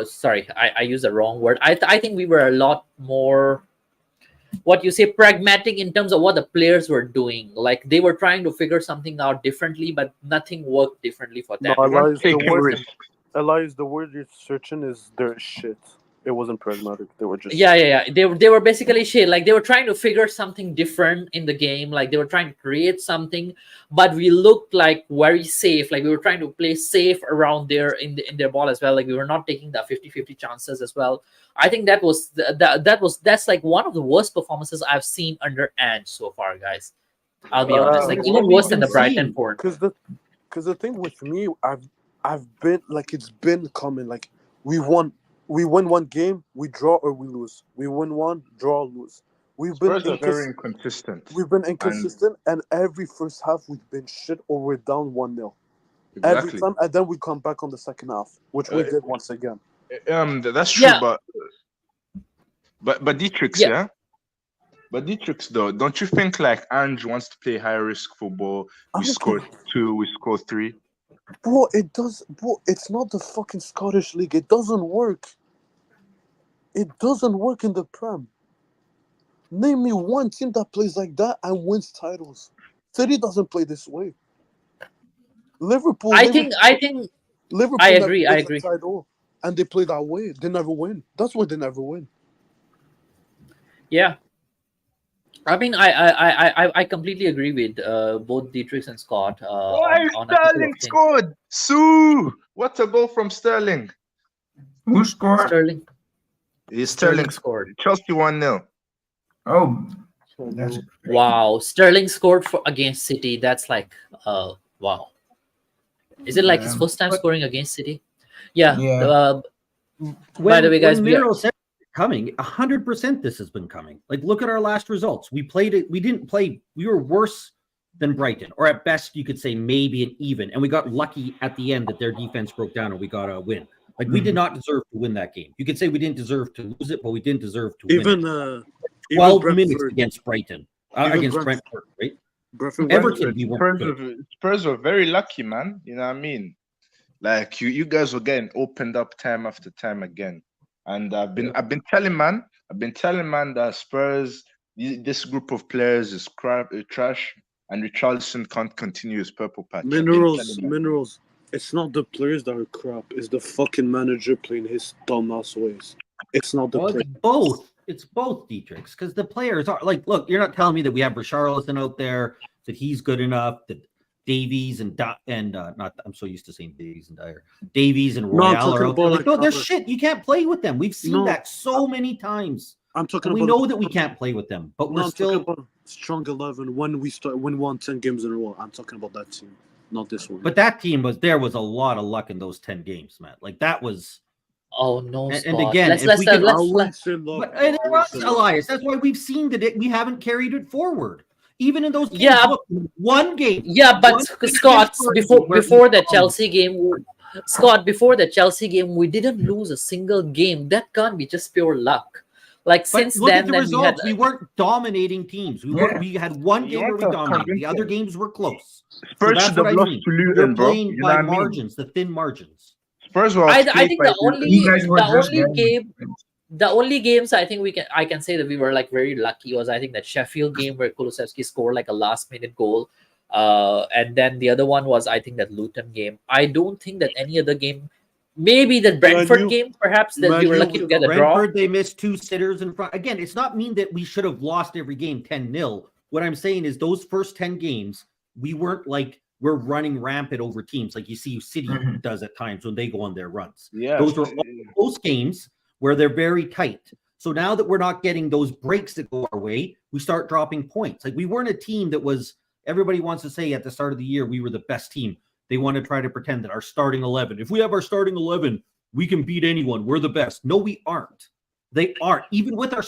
sorry, I use the wrong word. I think we were a lot more what you say pragmatic in terms of what the players were doing. Like they were trying to figure something out differently, but nothing worked differently for no, them. They weren't Elias. taking risks. The word you're searching is their shit. It wasn't pragmatic. They were just Yeah, yeah, yeah. They were basically shit. Like they were trying to figure something different in the game. Like they were trying to create something, but we looked like very safe. Like we were trying to play safe around there in their ball as well. Like we were not taking the 50-50 chances as well. I think that's like one of the worst performances I've seen under Ange so far, guys. I'll be honest. but Like it's even what we've worse than been the Brighton seeing. form. because the thing with me, I've been like it's been coming. Like we won, we win one game, we draw or we lose. We win one, draw, lose. We've been Spurs are very inconsistent, and inconsistent, and every first half we've been shit or we're down 1-0 every exactly. time, and then we come back on the second half, which we Uh, did once again. that's true, Yeah, but Dietrich's, yeah. yeah. But Dietrich's though, don't you think like Ange wants to play high risk football? I We don't care, scored two, we scored three. bro. It does, bro. It's not the fucking Scottish league. It doesn't work. It doesn't work in the Prem. Name me one team that plays like that and wins titles. City doesn't play this way. Liverpool, I think Liverpool, I think I Liverpool never agree. I wins a agree. title, and they play that way. They never win. That's why they never win. Yeah. I mean, I completely agree with both Dietrich and Scott Why on a couple of Sterling things. scored? Sue! What a goal from Sterling. Who scored? Sterling Is Sterling Sterling scored. Chelsea 1-0. Oh, that's great. Wow, Sterling scored for against City. That's like wow. Is it like his Yeah. first time But scoring against City? Yeah. Yeah. By the way, guys, when we are Miro said it's coming, 100% this has been coming. Like look at our last results. We played it. We didn't play. We were worse than Brighton, or at best you could say maybe an even. And we got lucky at the end that their defense broke down and we got a win. Like we did Mhm. not deserve to win that game. You could say we didn't deserve to lose it, but we didn't deserve to win Even it. even 12 minutes Brentford, against Brighton, even against Brentford, Brentford, right? Brentford were Everton, Brentford, we weren't good. Spurs were very lucky, man. You know what I mean? Like you guys were getting opened up time after time again. And I've been telling man that Spurs, this group of players is trash, and Richarlison can't continue his purple patch. I've been telling man. minerals. It's not the players that are crap. It's the fucking manager playing his dumbass ways. It's not the Well, play. it's both. it's both Dietrichs because the players are like, look, you're not telling me that we have Richarlison out there, that he's good enough, that Davies and not I'm so used to saying Davies and Dier. Davies and No, I'm Royale are talking out there. about, Like, like, no, they're proper- shit. You can't play with them. We've seen No. that so many times. I'm talking And we about. know that we can't play with them, but No, we're I'm still. talking about strong 11 when we won 10 games in a row. I'm talking about that team, not this one. But that team was a lot of luck in those 10 games, Matt. Like that was. Oh no, And Scott. again, let's if let's we can- I let's, wouldn't say luck. But bro. I there wouldn't was say luck. Elias. That's why we've seen that we haven't carried it forward. Even in those games, Yeah. look, one game. Yeah, but one game Scott, against before Spurs where before we the won. Chelsea game, Scott, before the Chelsea game, we didn't lose a single game. That can't be just pure luck. Like But since look then, at the then results. we We weren't dominating teams. We had one You game where want we to dominated. The convince other them. games were close. So Spurs that's should what have I lost mean. to Luton, You're bro. playing You know by what I mean? margins, the thin margins. Spurs were I outplayed think by the Luton. You guys were the just only getting- the only games I can say that we were like very lucky was I think that Sheffield game where Kulusevski scored like a last minute goal, and then the other one was I think that Luton game. I don't think that any other game, maybe the Brentford U- game perhaps that we Man were U lucky to was get the a draw. Brentford, they missed 2 sitters in front. Again, it's not mean that we should have lost every game 10-0. What I'm saying is those first 10 games, we weren't like we're running rampant over teams like you see City Mhm. does at times when they go on their runs. Yeah. Those were all close games where they're very tight. So now that we're not getting those breaks that go our way, we start dropping points. Like we weren't a team that was, everybody wants to say at the start of the year, we were the best team. They want to try to pretend that our starting 11, if we have our starting 11, we can beat anyone. We're the best. No, we aren't. They aren't. Even with our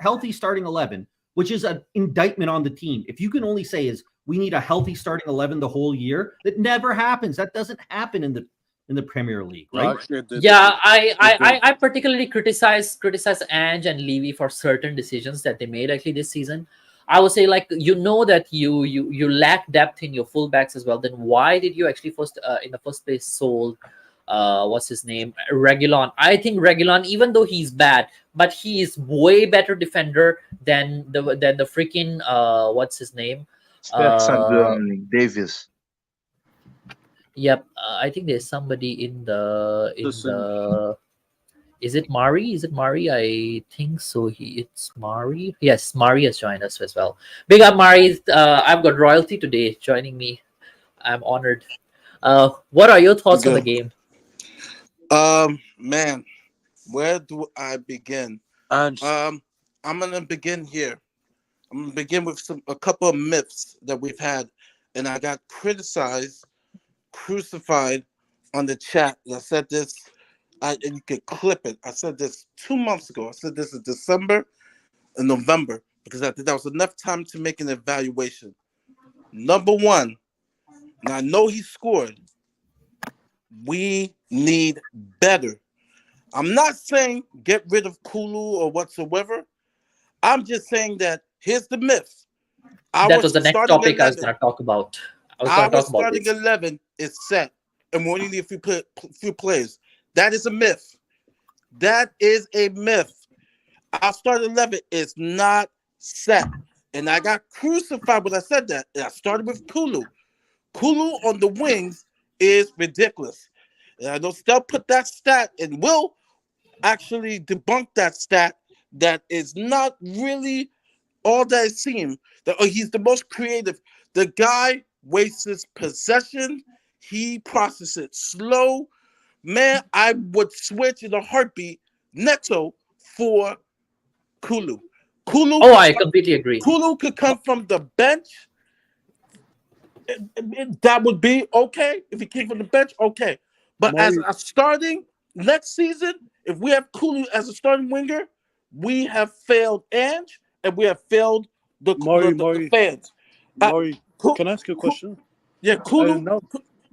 healthy starting 11, which is an indictment on the team. If you can only say is we need a healthy starting 11 the whole year, that never happens. That doesn't happen in the Premier League, right? Actually, it did. Yeah, It did. I particularly criticize Ange and Levy for certain decisions that they made actually this season. I would say like you know that you lack depth in your fullbacks as well. Then why did you actually first in the first place sold what's his name Reguilon? I think Reguilon, even though he's bad, but he is way better defender than the freaking what's his name? Spence and Davis. Yep, I think there's somebody in the Listen. Is it Mari? Is it Mari? I think so. It's Mari. Yes, Mari has joined us as well. Big up, Mari. I've got royalty today joining me. I'm honored. What are your thoughts on the Good. game? Man, where do I begin? And I'm gonna begin here. I'm gonna begin with a couple of myths that we've had, and I got criticized, crucified on the chat. I said this, and you could clip it. I said this 2 months ago. I said this in December and November because I think that was enough time to make an evaluation. Number one, and I know he scored. We need better. I'm not saying get rid of Kulu or whatsoever. I'm just saying that here's the myth. That was the next topic I was going to talk about. Our starting 11 is set, and we only need a few players. That is a myth. That is a myth. Our starting 11 is not set. And I got crucified when I said that. And I started with Kulu. Kulu on the wings is ridiculous. And I know Stell put that stat and will actually debunk that stat that is not really all that it seems. That he's the most creative. The guy wastes his possession. He processes it slow. Man, I would switch in a heartbeat Neto for Kulu. Oh, I completely agree. Kulu could come from the bench. That would be okay. If he came from the bench, okay. But as a starting next season, if we have Kulu as a starting winger, we have failed Ange and we have failed the fans. Maury, can I ask you a question? Yeah, Kulu.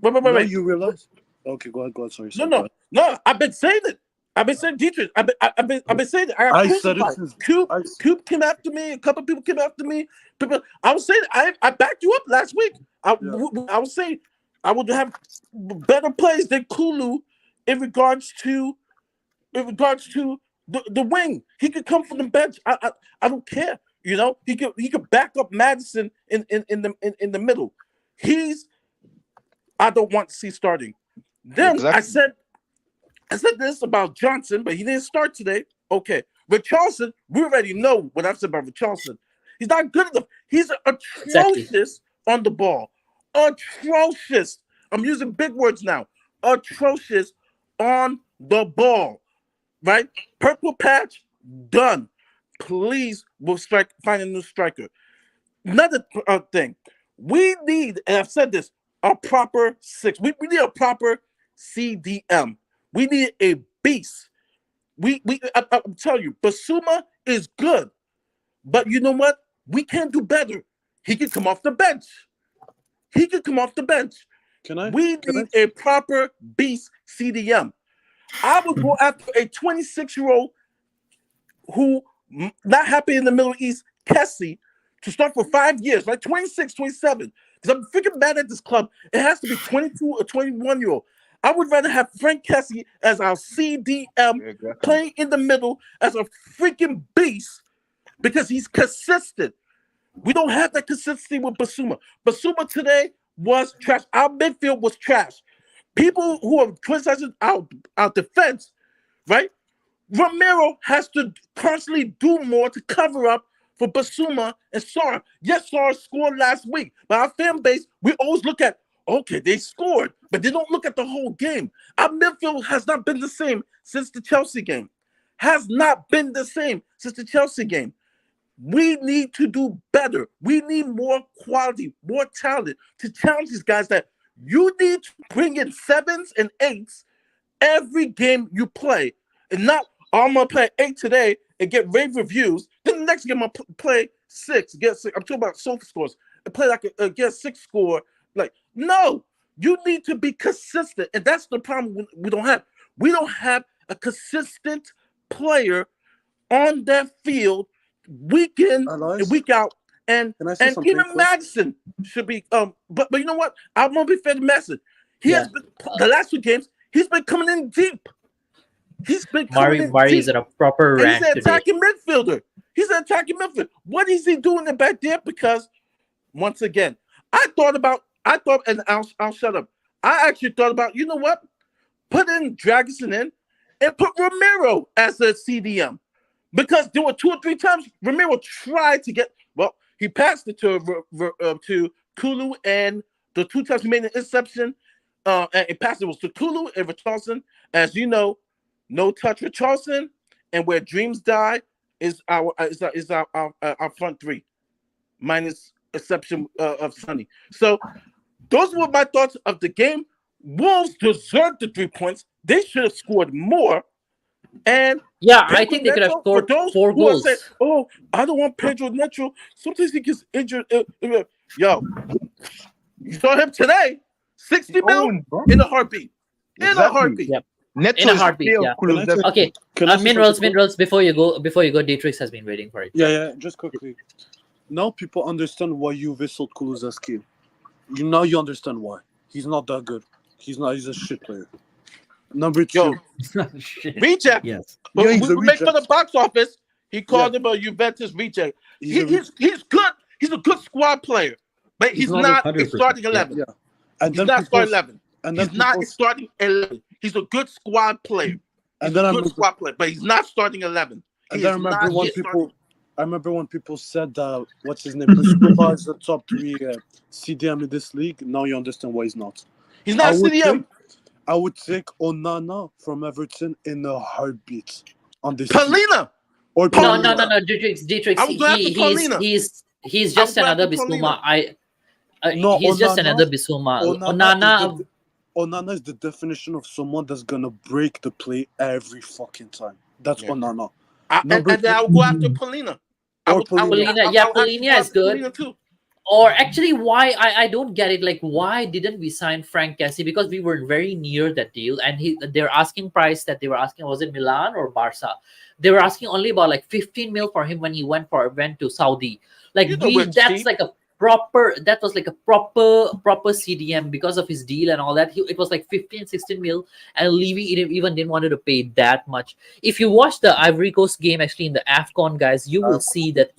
Wait. You realize? Okay, go ahead. Sorry. No. I've been saying it. I've been saying Dietrich. I've been saying it. I said it since Coop came after me. A couple people came after me. I was saying I backed you up last week. I was saying I would have better plays than Kulu in regards to the wing. He could come from the bench. I don't care. You know, he could back up Madison in the middle. I don't want to see starting. Then exactly. I said this about Johnson, but he didn't start today. Okay. Richarlison, we already know what I've said about Richarlison. He's not good enough. He's Exactly. atrocious on the ball. Atrocious. I'm using big words now. Atrocious on the ball. Right? Purple patch, done. Please, we'll find a new striker. Another thing. We need, and I've said this, a proper six. We need a proper CDM. We need a beast. I'm telling you, Basuma is good. But you know what? We can do better. He can come off the bench. We need a proper beast CDM. I would go after a 26-year-old who not happy in the Middle East, Kessie, to start for 5 years, right? 26, 27. Because I'm freaking mad at this club. It has to be 22 or 21-year-old. I would rather have Frank Kessie as our CDM playing in the middle as a freaking beast because he's consistent. We don't have that consistency with Basuma. Basuma today was trash. Our midfield was trash. People who are criticizing our defense, right? Romero has to constantly do more to cover up for Basuma and Sarr. Yes, Sarr scored last week, but our fan base, we always look at, okay, they scored, but they don't look at the whole game. Our midfield has not been the same since the Chelsea game. We need to do better. We need more quality, more talent to challenge these guys that you need to bring in 7s and 8s every game you play. And not, I'm going to play 8 today and get rave reviews. Then the next game, I'm going to play 6. I'm talking about sofa scores. And play like get a 6 score. Like, no, you need to be consistent. And that's the problem we don't have. We don't have a consistent player on that field week in and week out. And even Madison should be but you know what? I'm gonna be fair to Madison. He has been the last 2 games, he's been coming in deep. Murray is at a proper rank today. He's an attacking midfielder. What is he doing in back there? Because once again, I thought, and I'll shut up. I actually thought about, you know what? Put in Dragusin in and put Romero as a CDM. Because there were 2 or 3 times Romero tried to get, he passed it to Kulu, and the 2 times he made an interception, and it passed it was to Kulu and Richarlison. As you know, no touch Richarlison, and where dreams die is our front 3, minus exception of Sonny. So those were my thoughts of the game. Wolves deserved the 3 points. They should have scored more. And I think they could have scored 4 goals. Say, oh, I don't want Pedro Neto. Sometimes he gets injured. Yo, you saw him today. 60 mil in a heartbeat. Yep. In a heartbeat. Yeah. Okay. Minerals. Before you go, Dietrich has been waiting for it. Yeah. Just quickly. Now people understand why you whistled Kulusevski. Now you understand why. He's not that good. He's a shit player. Number 2. Reject. Yes. But we make for the box office. He called him a Juventus reject. He's good. He's a good squad player, but he's not a starting 11. Yeah. And he's not starting 11. He's not starting 11. He's a good squad player. Squad player, but he's not starting 11. And I remember when people said that what's his name? Busquets is the top 3 CDM in this league. Now you understand why he's not. He's not CDM. I would take Onana from Everton in a heartbeat on this. Paulina. Or No. Dietrich. He's just another Bissouma. He's just another Bissouma. Onana is the definition of someone that's gonna break the play every fucking time. That's Onana. And I'll go after Paulina. Paulina is good. Paulina too. Or actually, why I don't get it. Like, why didn't we sign Frank Kessie? Because we were very near that deal, and their asking price that they were asking, was it Milan or Barca? They were asking only about like 15 mil for him when he went to Saudi. Like, that was like a proper CDM because of his deal and all that. It was like 15, 16 mil, and Levy even didn't want to pay that much. If you watch the Ivory Coast game, actually in the AFCON, guys, you will see that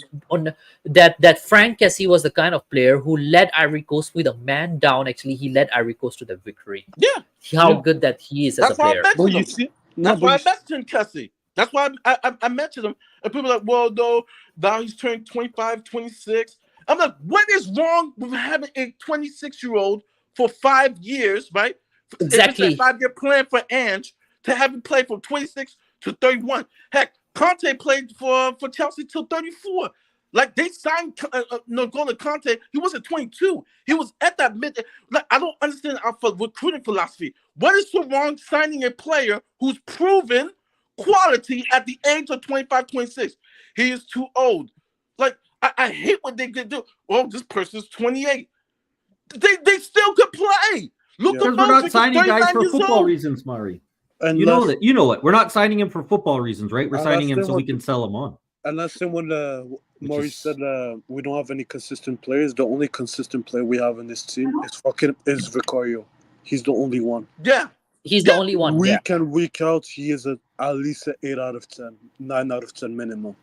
that Frank Kessie was the kind of player who led Ivory Coast with a man down. Actually, he led Ivory Coast to the victory. Yeah, how good that he is as a player. That's why I mentioned Kessie. That's why I mentioned him. And people are like, well, no, now he's turning 25, 26. I'm like, what is wrong with having a 26-year-old for 5 years, right? Exactly. If it's a 5-year plan for Ange to have him play from 26 to 31. Heck, Conte played for Chelsea till 34. Like they signed N'Golo Conte. He wasn't 22. He was at that mid. Like I don't understand our recruiting philosophy. What is so wrong signing a player who's proven quality at the age of 25, 26? He is too old. Like I hate what they could do. Oh, this person's 28. They still could play. Look, Because we're not signing guys for football reasons, Mari. You know that. You know it. We're not signing him for football reasons, right? We're signing him so we can sell him on. And last thing when Maurice said we don't have any consistent players, the only consistent player we have in this team is Vicario. He's the only one. Yeah. He's the only one. Week in, week out, he is at least an 8 out of 10, 9 out of 10 minimum.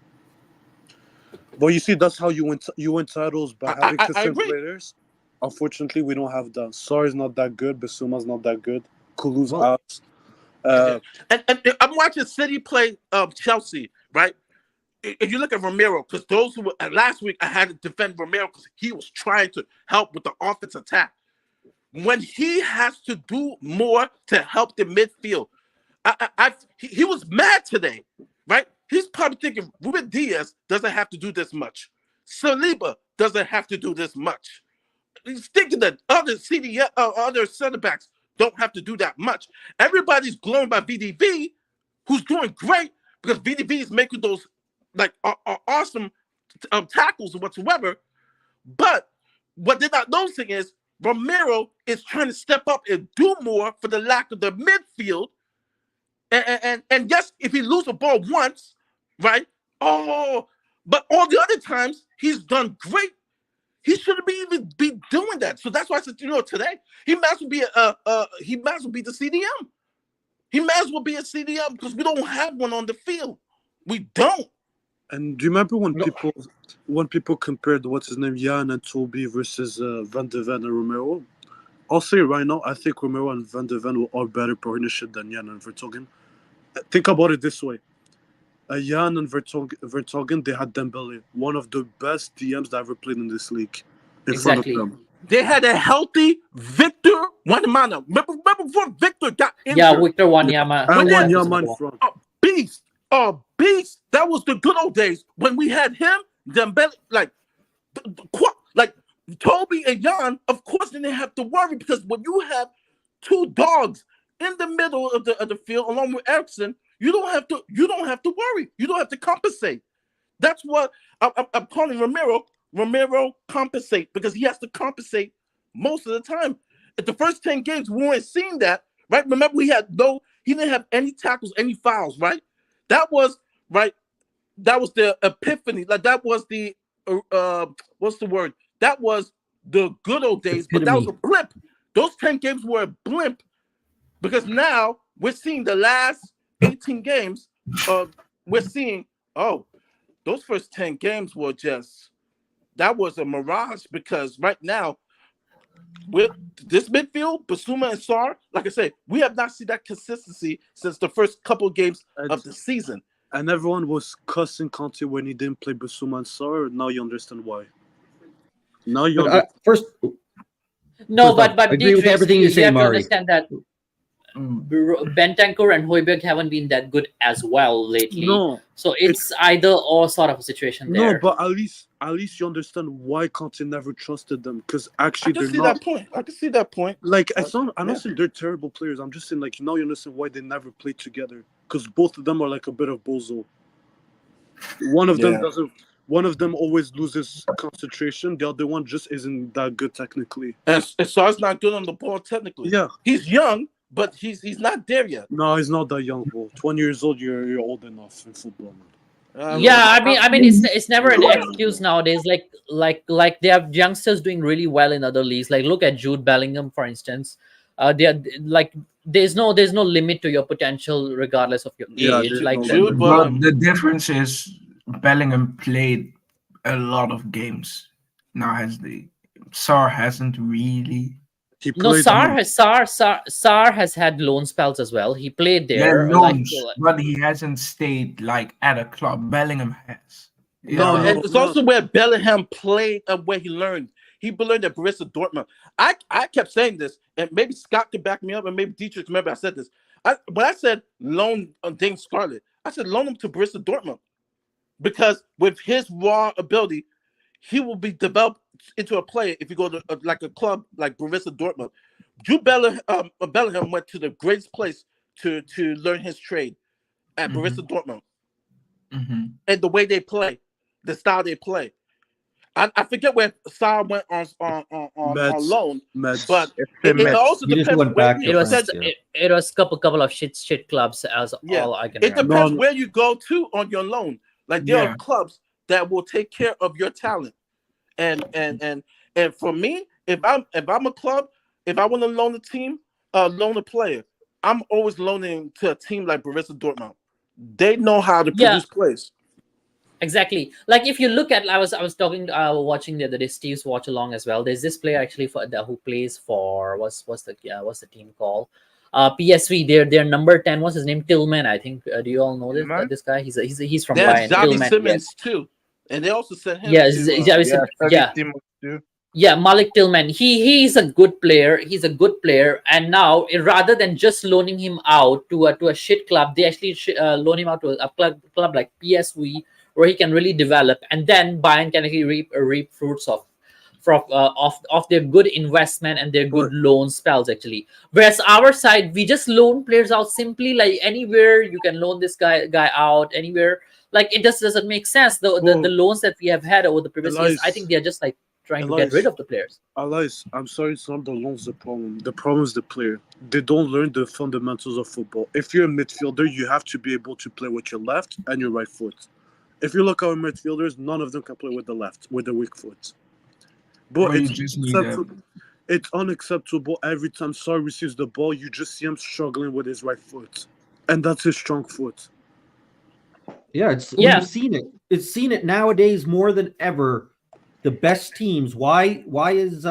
But you see, that's how you win titles by having consistent players. Unfortunately, we don't have that. Sarr's not that good. Bissouma's not that good. Kulu's out. And I'm watching City play Chelsea, right? If you look at Romero, because those who were last week, I had to defend Romero because he was trying to help with the offense attack. When he has to do more to help the midfield, he was mad today, right? He's probably thinking Ruben Diaz doesn't have to do this much. Saliba doesn't have to do this much. He's thinking that other other center backs don't have to do that much. Everybody's glowing by VDV, who's doing great because VDV is making those like awesome tackles whatsoever. But what they're not noticing is Romero is trying to step up and do more for the lack of the midfield. And yes, if he loses a ball once, right? Oh, but all the other times he's done great. He shouldn't even be doing that. So that's why I said, today he might as well be he might as well be the CDM. He might as well be a CDM because we don't have one on the field. We don't. And do you remember when people compared what's his name, Jan and Toby versus Van de Ven and Romero? I'll say right now, I think Romero and Van de Ven are better partnership than Jan and Vertonghen. Think about it this way. Jan and Vertonghen, they had Dembele, one of the best DMs that ever played in this league. In front of them. They had a healthy Victor Wanyama. Remember before Victor got injured? Yeah, Victor Wanyama. And Wanyama in front. A beast. That was the good old days when we had him, Dembele, like Toby and Jan. Of course, they didn't have to worry because when you have two dogs in the middle of the field along with Eriksson, you don't have to worry. You don't have to compensate. That's what I'm calling Romero compensate because he has to compensate most of the time. At the first 10 games, we weren't seeing that, right? Remember, he didn't have any tackles, any fouls, right? That was right. That was the epiphany. Like that was the what's the word? That was the good old days, but that was a blip. Those 10 games were a blimp because now we're seeing the last 18 games. We're seeing those first 10 games were that was a mirage because right now with this midfield, Bissouma and Sarr, like I said, we have not seen that consistency since the first couple of games of the season. And everyone was cussing Conte when he didn't play Bissouma and Sarr. Now you understand why. Now you first. No, but I agree with everything you say, have to Mari. understand that Bentancur and Højbjerg haven't been that good as well lately. No, so it's either or sort of a situation there. No, but at least you understand why Conte never trusted them because actually I can see that point. Like I'm not saying they're terrible players. I'm just saying like now you understand why they never played together because both of them are like a bit of bozo. One of them doesn't. One of them always loses concentration. The other one just isn't that good technically. And Sarr's not good on the ball technically. Yeah, he's young. But he's not there yet. No, he's not that young, bro. 20 years old, you're old enough in football, man. I mean, it's never an excuse nowadays. Like they have youngsters doing really well in other leagues. Like look at Jude Bellingham, for instance. They are like there's no limit to your potential regardless of your age. Like but the difference is Bellingham played a lot of games. Now Sarr hasn't really. He No, played. Sar has had loan spells as well. He played Yeah, there. loans, but he hasn't stayed like at a club. Bellingham has. No, And no, it's no. also where Bellingham played and where he learned. He learned at Borussia Dortmund. I kept saying this, and maybe Scott could back me up, and maybe Dietrich remember I said this. When I said loan Dane Scarlett, I said loan him to Borussia Dortmund because with his raw ability, he will be developed into a player if you go to like a club like Borussia Dortmund. Bellingham went to the greatest place to learn his trade at Borussia Dortmund, and the way they play, the style they play. I forget where Saar went on Mets. loan, Mets. but FC it also He just depends went where back you to It was France, said. it was couple of shit clubs as Yeah, all I can it remember. depends No, no. where you go to on your loan. Like there Yeah. are clubs that will take care of your talent, and for me, if I'm a club, if I want to loan a team, loan a player, I'm always loaning to a team like Borussia Dortmund. They know how to Yeah, produce players. exactly. Like if you look at, I was talking, watching the other day, Steve's watch along as well. There's this player actually who plays for what's the team called? PSV. Their number 10. What's his name? Tillman. I think. Do you all know this Man. this guy? He's from They have Bayern. Xavi Tillman. Simmons Yes. too, and they also sent him Yes. to. Yeah, Yeah. Xavi too. Yeah, Malik Tillman. He's a good player. He's a good player, and now rather than just loaning him out to a shit club, they actually loan him out to a club like PSV where he can really develop, and then Bayern can actually reap fruits of their good investment and their good loan spells actually. Whereas our side, we just loan players out simply like anywhere you can loan this guy out anywhere. Like it just doesn't make sense. The loans that we have had over the previous years, I think they're just like trying to get rid of the players. Elias, I'm sorry, it's not the loans the problem. The problem is the player. They don't learn the fundamentals of football. If you're a midfielder, you have to be able to play with your left and your right foot. If you look at our midfielders, none of them can play with the left, with the weak foot. But Or you just need it's unacceptable every time Sarr receives the ball, you just see him struggling with his right foot. And that's his strong foot. Yeah, we've seen it. It's seen it nowadays more than ever. The best teams. Why is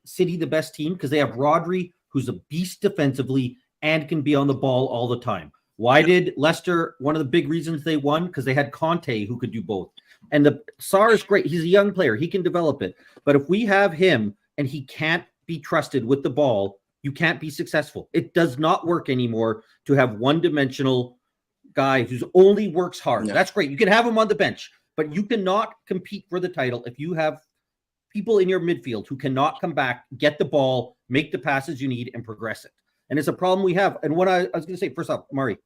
City the best team? Because they have Rodri, who's a beast defensively and can be on the ball all the time. Why did Leicester? One of the big reasons they won because they had Conte who could do both. And the Sarr is great. He's a young player. He can develop it. But if we have him and he can't be trusted with the ball, you can't be successful. It does not work anymore to have one-dimensional guy who only works hard. Yeah. That's great. You can have him on the bench, but you cannot compete for the title if you have people in your midfield who cannot come back, get the ball, make the passes you need, and progress it. And it's a problem we have. And what I was going to say, first off, Murray,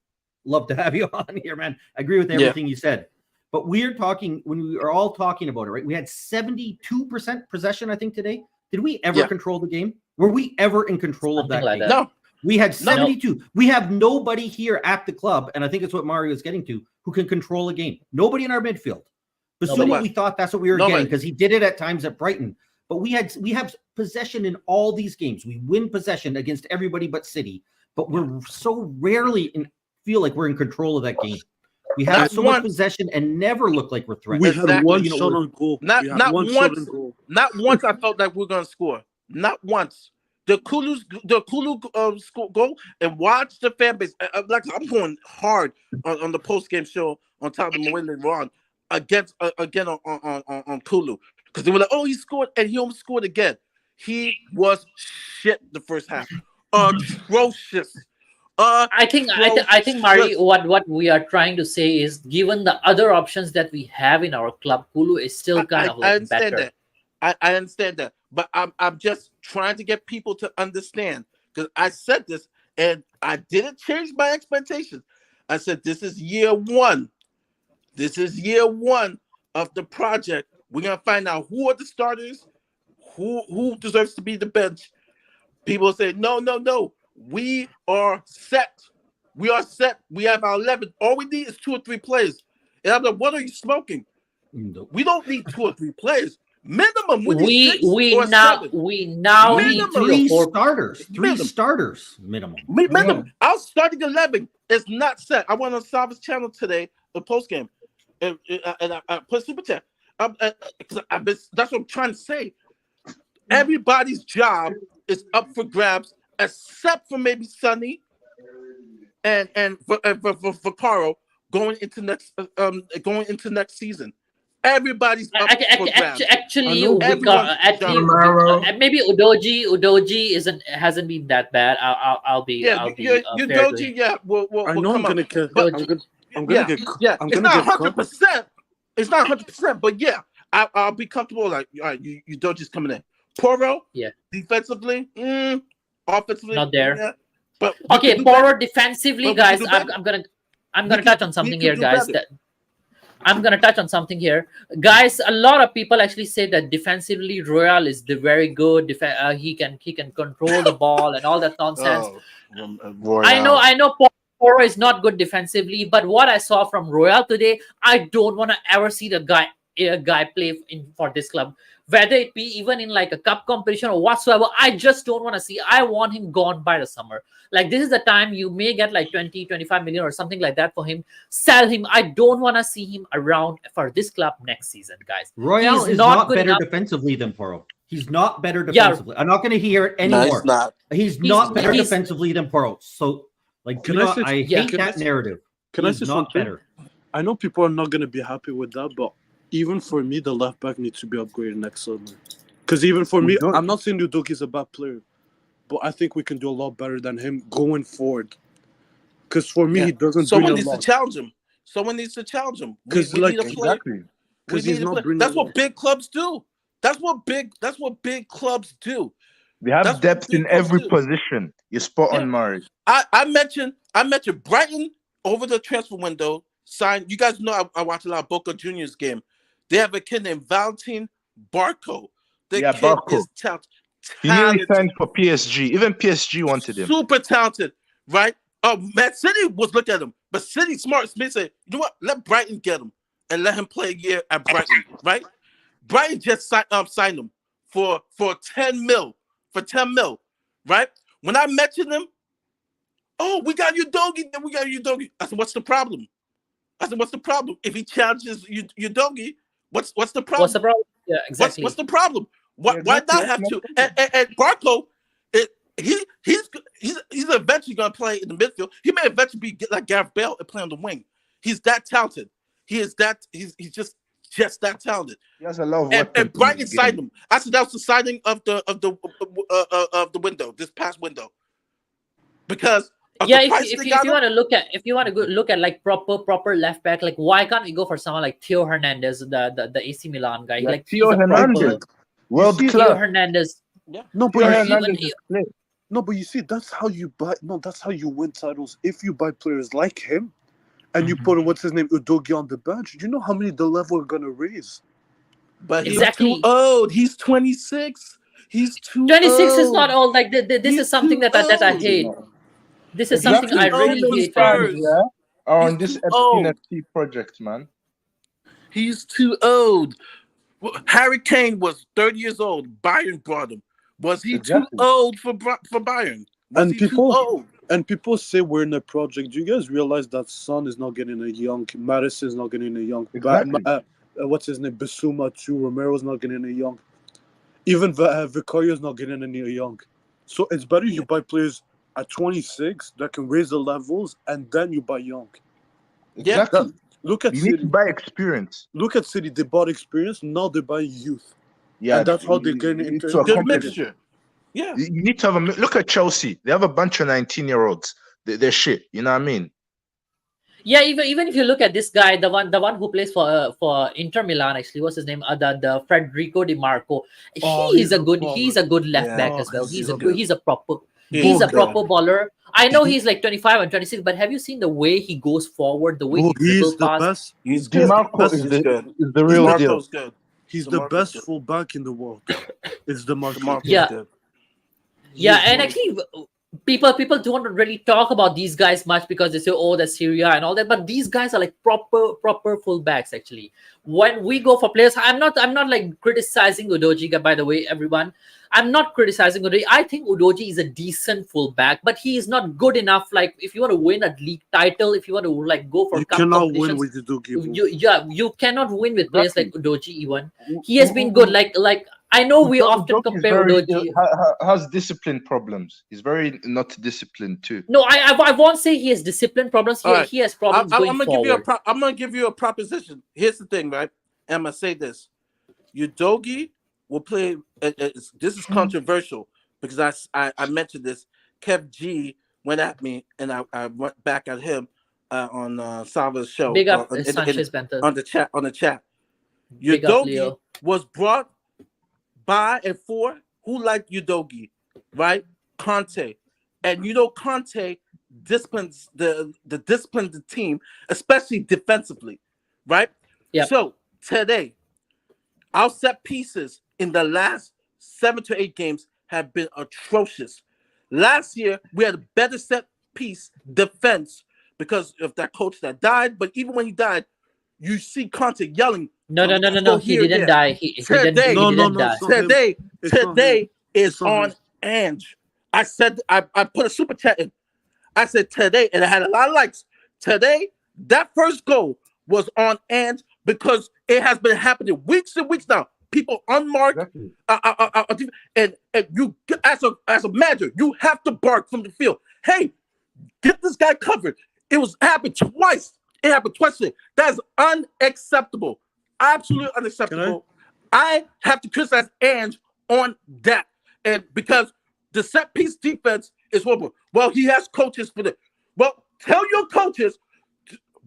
love to have you on here, man. I agree with everything you said. But we're talking, when we are all talking about it, right? We had 72% possession, I think, today. Did we ever control the game? Were we ever in control of that game? No. We had 72. We have nobody here at the club, and I think it's what Mario is getting to, who can control a game. Nobody in our midfield. Basuma, we thought that's what we were getting because he did it at times at Brighton. But we have possession in all these games. We win possession against everybody but City, but we're so rarely feel like we're in control of that game. We have so much possession and never look like we're threatened. We had one shot on goal. Not once I felt like we were gonna score. Not once. The Kulu score goal and watch the fan base. Like I'm going hard on the post game show on top of Mwele Ron again on Kulu because they were like, oh, he scored and he almost scored again. He was shit the first half. Atrocious. I think Mari, what we are trying to say is, given the other options that we have in our club, Kulu is still kind of like I understand better. that. I understand that, but I'm just trying to get people to understand because I said this and I didn't change my expectations. I said this is year one. This is year one of the project. We're gonna find out who are the starters, who deserves to be the bench. People say no. We are set. We are set. We have our 11. All we need is 2 or 3 players. And I'm like, what are you smoking? No. We don't need 2 or 3 players. Minimum. We now need need 3 starters. 3 starters minimum. Minimum. Our starting 11 is not set. I went on Sava's channel today, the post game, and I put super chat. That's what I'm trying to say. everybody's job is up for grabs, except for maybe Sonny and for Caro going into next season. Everybody's up for grabs. Actually, Everyone's maybe Udoji hasn't been that bad. I'll be fair to Doji, him. yeah, will I know come I'm gonna up. get. But I'm gonna get. yeah, I'm it's gonna not get cut. 100%. It's not 100%, but yeah, I'll be comfortable. Like, all right, you Doji's coming in. Poro, Yeah. Defensively, offensively, Not there. Yeah. But Okay, forward defensively, But we guys. can do I'm better. gonna touch on something here, guys. Better. I'm gonna touch on something here, guys. A lot of people actually say that defensively, Royal is very good. He can control the ball and all that nonsense. I know. Poro is not good defensively, but what I saw from Royal today, I don't want to ever see a guy play for this club, whether it be even in like a cup competition or whatsoever. I just don't want to see. I want him gone by the summer. Like, this is the time you may get like 20-25 million or something like that for him. Sell him. I don't want to see him around for this club next season, guys. Royal He's is not not good better enough. defensively than Poro. He's not better Yeah. defensively. I'm not going to hear it No, anymore. it's not. He's not better he's- defensively than Poro. So, like, Can do I not, say- I yeah. hate Can I that say- narrative. Can He's I say not something? better. I know people are not gonna be happy with that, but even for me, the left back needs to be upgraded next summer. Because even for me, Udogie. I'm not saying Udogie is a bad player, but I think we can do a lot better than him going forward. Because for me, Yeah. he doesn't Someone bring a needs to lot. challenge him. Someone needs to challenge him. We 'Cause, need like, a player. Exactly. Because We he's need a not player. bringing. That's a what lot. big clubs do. That's what big clubs do. They have That's what depth big in clubs every do. position. You're spot Yeah. on, Murray. I mentioned Brighton over the transfer window signed. You guys know I watch a lot of Boca Juniors game. They have a kid named Valentin Barco. The Yeah, kid Barco. is He nearly talented, signed for PSG. Even PSG wanted him. super talented, right? Man City was looking at him, but City smart. Smith said, "You know what? Let Brighton get him and let him play a year at Brighton." Right? Brighton just signed him for 10 mil. For 10 mil, right? When I mentioned him, oh, we got Udogie, then we got Udogie. I said, what's the problem? If he challenges Udogie, what's the problem? What's the problem? Yeah, exactly. What's the problem? Why Exactly, not have that's to? my And Barco, he's eventually gonna play in the midfield. He may eventually be like Gareth Bale and play on the wing. He's that talented. He's just that talented. He has a lot of And weapons. Brighton signed him. I said that was the signing of the window, this past window, because of Yeah, the price if they you got him. want to look at like proper left back, like why can't we go for someone like Theo Hernandez, the AC Milan guy? Yeah, Like Theo he's a Hernandez. World Theo class. Hernandez. No, but Theo you see, Hernandez is clear. no, but you see, that's how you buy. No, that's how you win titles. If you buy players like him, and you put what's his name Udogie on the bench, you know how many the level are gonna raise. But he's Exactly. too old. He's 26. He's too 26 is old. not old. Like this He's is something too that I old. hate. This is Exactly. something I Too old really for hate. Spurs. Yeah. Are on He's this too Epstein old. FC project, man. He's too old. Harry Kane was 30 years old. Bayern brought him. Was he Exactly. too old for Bayern? Was And he people- too old? And people say we're in a project. Do you guys realize that Son is not getting a young, Madison's not getting a young, Exactly. what's his name, Basuma too, Romero's not getting a young, even Vicario's not getting any young. So it's better you buy players at 26 that can raise the levels, and then you buy young. Yeah. Exactly. Look at You need to City. buy experience. Look at City. They bought experience. Now they buy youth. Yeah, And that's how they gain you need into to Good accomplish it. mixture. Yeah. You need to have look at Chelsea. They have a bunch of 19-year-olds. They're shit. You know what I mean? Yeah, even if you look at this guy, the one who plays for Inter Milan, actually, what's his name? The Federico Di Marco. Oh, He's a he's a good left Yeah. back as well. he's He's a proper He's a good. proper baller. I know he's like 25 and 26, but have you seen the way he goes forward, the way Bro, he he's dribbles the past? best. He's Di good. Marco That's- is He's good. the real deal. Marco's good. He's the DeMarco's best good. fullback in the world. It's the Marco. DeMarco's Yeah. good. Yeah, He's and good. actually, people don't really talk about these guys much because they say, oh, that's Syria and all that. But these guys are like proper fullbacks. Actually, when we go for players, I'm not like criticizing Udogie. By the way, everyone, I'm not criticizing Udogie. I think Udogie is a decent fullback, but he is not good enough. Like if you want to win a league title, if you want to like go for You cup cannot win competitions, with Udogie. bro. you cannot win with players like Exactly. Udogie. Even he has been good. Like I know we Doki often is compare very Udogie. has discipline problems. He's very not disciplined too. No, I won't say he has discipline problems. All right. He has problems going I'm gonna forward. I'm gonna give you a proposition. Here's the thing, right? And I'm gonna say this: Udogie will play. This is controversial because I mentioned this. Kev G went at me, and I went back at him on Salva's show. Big up on Sanchez Bento. on the chat. Big up Udogie Leo. was brought by and for who liked Udogie, right? Conte, and Conte disciplines the team, especially defensively, right? Yep. So today, our set pieces in the last 7 to 8 games have been atrocious. Last year, we had a better set piece defense because of that coach that died. But even when he died, you see Conte yelling. No. Go He here, didn't there. die. He didn't die. it's not him. Today It's not him. is It's not on him. Ange. I said I put a super chat in. I said today, and it had a lot of likes. Today, that first goal was on Ange because it has been happening weeks and weeks now. People unmarked, Exactly. and you as a manager, you have to bark from the field. Hey, get this guy covered. It happened twice. It happened twice today. That's unacceptable. Absolutely unacceptable. I have to criticize Ange on that, and because the set piece defense is horrible. Well, he has coaches for that. Well, tell your coaches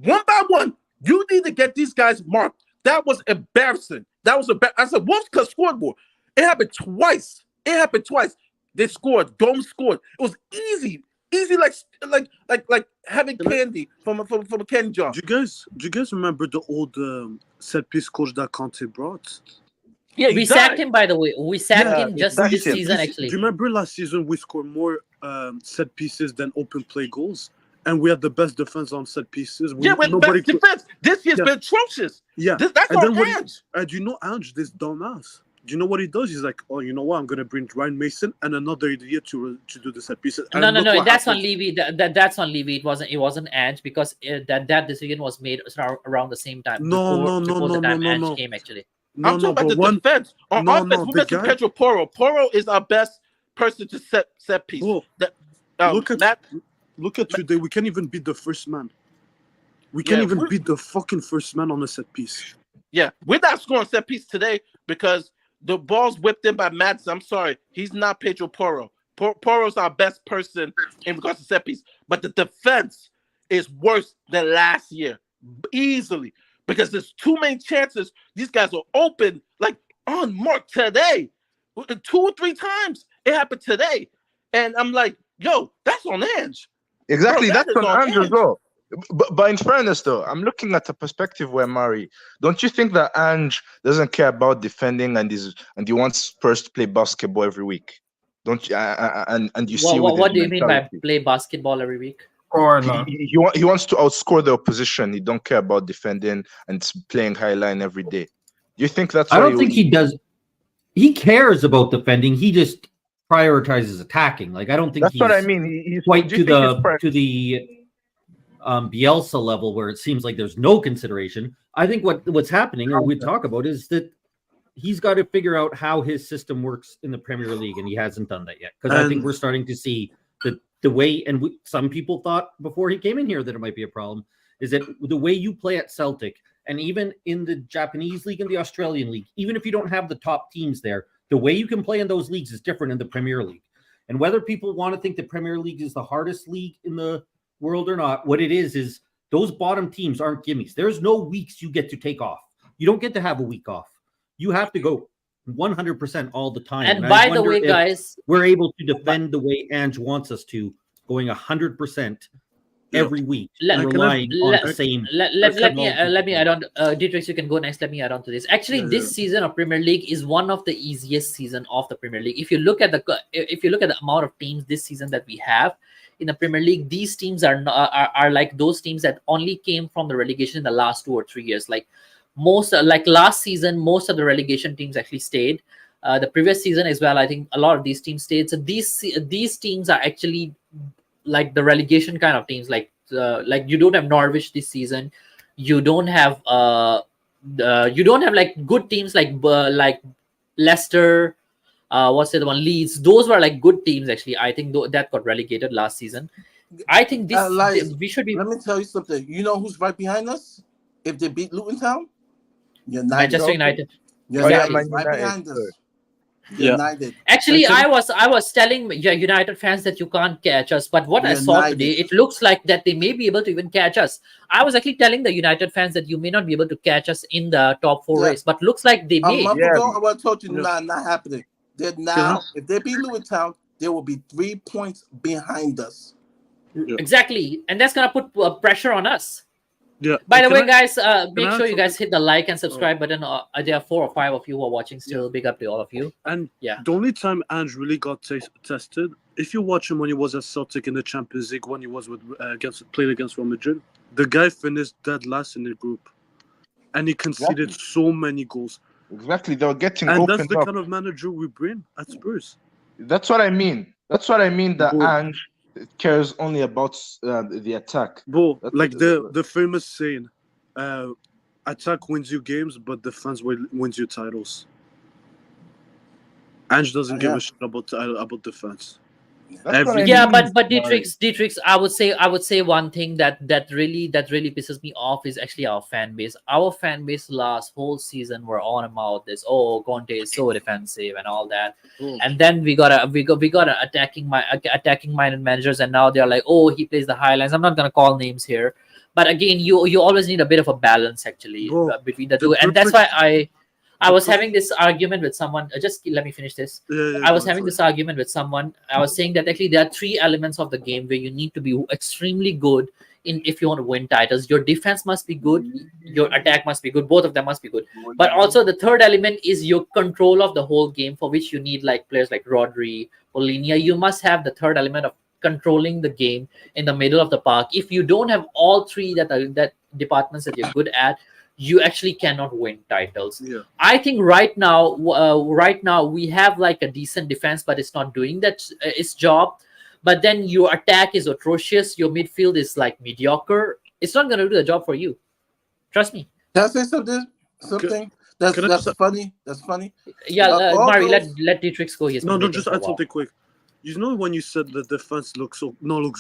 one by one, you need to get these guys marked. That was embarrassing. I said, Wolves could score more. It happened twice. They scored. Dome scored. It was easy like having candy from a candy jar. Do you guys remember the old set piece coach that Conte brought? Yeah, We sacked him, by the way. We sacked him just sacked this him. season, actually. Do you remember last season we scored more set pieces than open play goals? And we had the best defense on set pieces. With best defense. This year's been atrocious. Yeah. That's And on then Ange. do you know Ange, this dumbass? Do you know what he does? He's like, oh, you know what? I'm gonna bring Ryan Mason and another idiot to do the set pieces. And No. look what That's on happened. Levy. That's on Levy. It wasn't Ange because that decision was made around the same time. No, before the time Ange no. came, actually. No, I'm talking about but the defense. On offense, we mentioned Pedro Porro. Porro is our best person to set piece. Bro, look at today. We can't even beat the first man. We can't even beat the fucking first man on a set piece. Yeah, we're not scoring set piece today because the ball's whipped in by Madsen. I'm sorry, he's not Pedro Porro. Porro's our best person in regards to set piece, but the defense is worse than last year, easily, because there's too many chances. These guys are open, like on mark today, 2 or 3 times. It happened today, and I'm like, yo, that's on Ange. Exactly, Bro, that's on Ange as well. But in fairness, though, I'm looking at a perspective where Mari, don't you think that Ange doesn't care about defending and he wants Spurs to play basketball every week? Don't you? And you see What do you mean by play basketball every week? He wants to outscore the opposition. He don't care about defending and playing high line every day. Do you think that's? I don't think he does. He cares about defending. He just prioritizes attacking. Like I don't think that's what I mean. He's quite to the Bielsa level where it seems like there's no consideration. I think what's happening, or we talk about, is that he's got to figure out how his system works in the Premier League, and he hasn't done that yet. Because I think we're starting to see the way, and some people thought before he came in here that it might be a problem, is that the way you play at Celtic, and even in the Japanese league and the Australian league, even if you don't have the top teams there, the way you can play in those leagues is different in the Premier League. And whether people want to think the Premier League is the hardest league in the world or not, what it is those bottom teams aren't gimmies. There's no weeks you get to take off. You don't get to have a week off. You have to go 100% all the time. And by the way, guys, we're able to defend the way Ange wants us to, going 100% every week, relying on the same. Let me add on. Dietrich, you can go next. Let me add on to this. Actually, this season of Premier League is one of the easiest season of the Premier League. If you look at the amount of teams this season that we have in the Premier League, these teams are like those teams that only came from the relegation in the last 2 or 3 years. Like last season, most of the relegation teams actually stayed. The previous season as well, I think a lot of these teams stayed. So these teams are actually like the relegation kind of teams. Like you don't have Norwich this season. You don't have like good teams like Leicester, what's the other one? Leeds. Those were like good teams actually. I think that got relegated last season. I think Elias, we should be let me tell you something. You know who's right behind us? If they beat Luton Town, United. Manchester United. United yeah, is Man right United, behind us. good. Yeah. United. Actually, Actually- I was telling United fans that you can't catch us, but what I saw United. today, it looks like that they may be able to even catch us. I was actually telling the United fans that you may not be able to catch us in the top 4 Yeah. race, but looks like they A may. month Yeah. ago, I would have told you, Yeah. not happening. They're now, if they beat Luton Town, they will be 3 points behind us. Exactly, and that's gonna put pressure on us. Yeah. By the Can way, I- guys, I make add sure you guys something? hit the like and subscribe button. There are 4 or 5 of you who are watching still. Big up to all of you. And Yeah. the only time Ange really got tested, if you watch him when he was at Celtic in the Champions League, when he was with played against Real Madrid, the guy finished dead last in the group, and he conceded so many goals. Exactly, they were getting And that's opened the up. kind of manager we bring at Spurs. That's what I mean. That's what I mean. That Bro. Ange cares only about the attack. Bro, That's- like the famous saying, attack wins you games, but defense wins you titles. Ange doesn't give Yeah. a shit about defense. That's what I Yeah, mean. but Dietrich, I would say one thing that really pisses me off is actually our fan base. Our fan base last whole season were on about this. Oh, Conte is so defensive and all that. And then we got attacking minded managers, and now they're like, oh, he plays the highlights. I'm not gonna call names here, but again, you always need a bit of a balance actually Bro, between the the two, and that's why perfect- I was having this argument with someone. Just let me finish this. I was having this argument with someone. I was saying that actually there are 3 elements of the game where you need to be extremely good in if you want to win titles. Your defense must be good, your attack must be good, both of them must be good. But also the third element is your control of the whole game, for which you need like players like Rodri, Polinia. You must have the third element of controlling the game in the middle of the park. If you don't have all 3 that departments that you're good at, you actually cannot win titles. Yeah. I think right now we have like a decent defense, but it's not doing that its job. But then your attack is atrocious. Your midfield is like mediocre. It's not going to do the job for you. Trust me. Can I say something? That's can I just- funny. That's funny. Yeah, all Mari, those- let Dietrich go. He's No, been waiting just for a add while. something quick. You know when you said the defense looks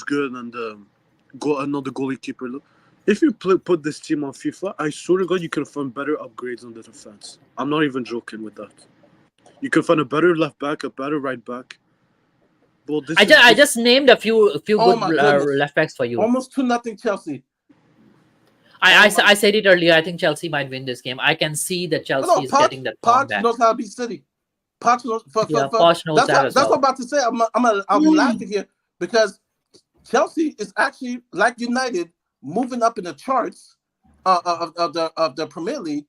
good and another goalie keeper look. If you put this team on FIFA, I swear to God, you can find better upgrades on the defense. I'm not even joking with that. You can find a better left back, a better right back. Bro, I just named a few Oh good my goodness. left backs for you. Almost 2-0 Chelsea. I said it earlier. I think Chelsea might win this game. I can see that Chelsea is getting that form Poch back. knows how to beat City. Poch knows. Poch knows that as That's well. what I'm about to say. I'm laughing here because Chelsea is actually like United moving up in the charts of the Premier League.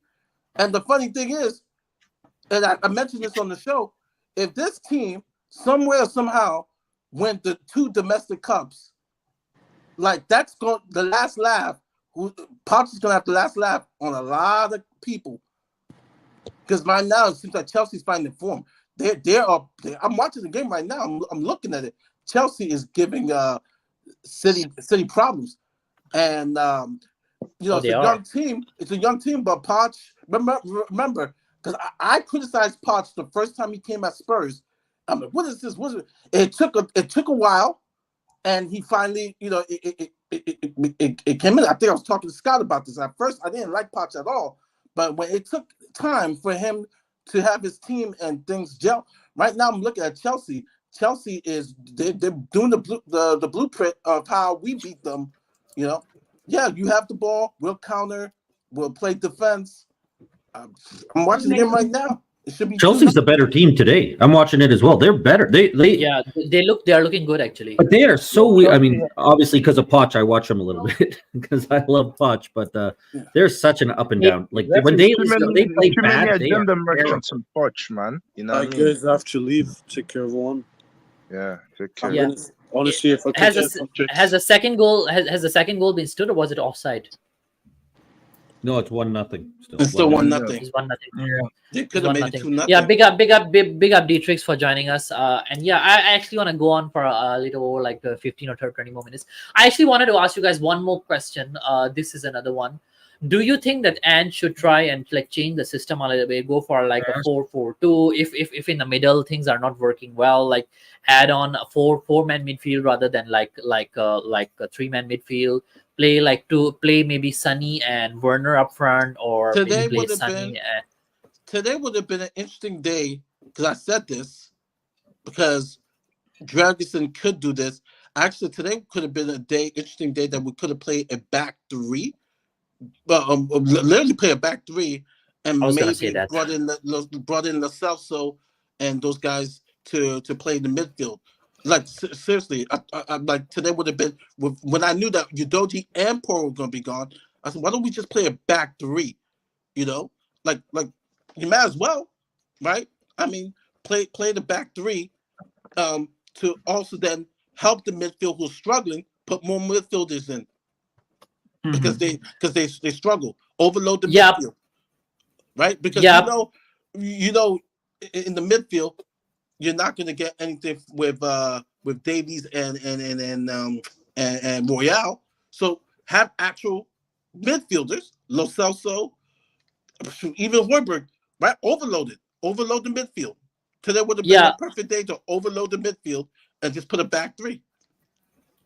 And the funny thing is, and I mentioned this on the show, if this team somewhere somehow win the 2 domestic cups, like that's going the last laugh. Poch is going to have the last laugh on a lot of people. Because right now it seems like Chelsea's finding form. I'm watching the game right now. I'm looking at it. Chelsea is giving City problems, and it's a young team. It's a young team, but Poch. Remember, because I criticized Poch the first time he came at Spurs. I'm like, what is this? It took a while, and he finally, it came in. I think I was talking to Scott about this. At first, I didn't like Poch at all, but when it took time for him to have his team and things gel. Right now, I'm looking at Chelsea. Chelsea they're doing the blueprint of how we beat them. Yeah, you have the ball. We'll counter. We'll play defense. I'm watching the game right now. It should be Chelsea's the better team today. I'm watching it as well. They're better. They they are looking good actually. But they are so weird. I mean, obviously because of Poch, I watch them a little bit because I love Poch. But they're such an up and down. Like when they play bad, they are merchants and Poch, man. You know I what I mean? guys have to leave. Take care of one. Yeah, take care. Yeah. Honestly, if I could has the second goal been stood or was it offside? No, it's 1-0. It's still 1-0. It's 1-0. Yeah. They could have made it 2-0. Yeah, big up Dietrich for joining us. And yeah, I actually want to go on for a little over like 15 or 20 more minutes. I actually wanted to ask you guys one more question. This is another one. Do you think that Ant should try and like change the system a little bit, go for like a Yes. 4-4-2? If in the middle things are not working well, like add on a four-man midfield rather than like a 3-man midfield. Play maybe Sonny and Werner up front, or maybe Today play would have Sonny been and today would have been an interesting day because I said this because Dragisin could do this. Actually, today could have been interesting day that we could have played a back three, but literally play a back three, I and was gonna say maybe that. brought in Lo Celso and those guys to play the midfield. Like seriously, I'm like today would have been when I knew that Udoji and Poro were gonna be gone. I said, why don't we just play a back three? You know, like you might as well, right? I mean, play the back three to also then help the midfield who's struggling, put more midfielders in because Mhm. they struggle, overload the Yep. midfield, right? Because Yep. you know in the midfield you're not going to get anything with Davies and Royale. So have actual midfielders, Lo Celso, even Hoiberg, right? Overload the midfield. Today would have been a Yeah. perfect day to overload the midfield and just put a back three.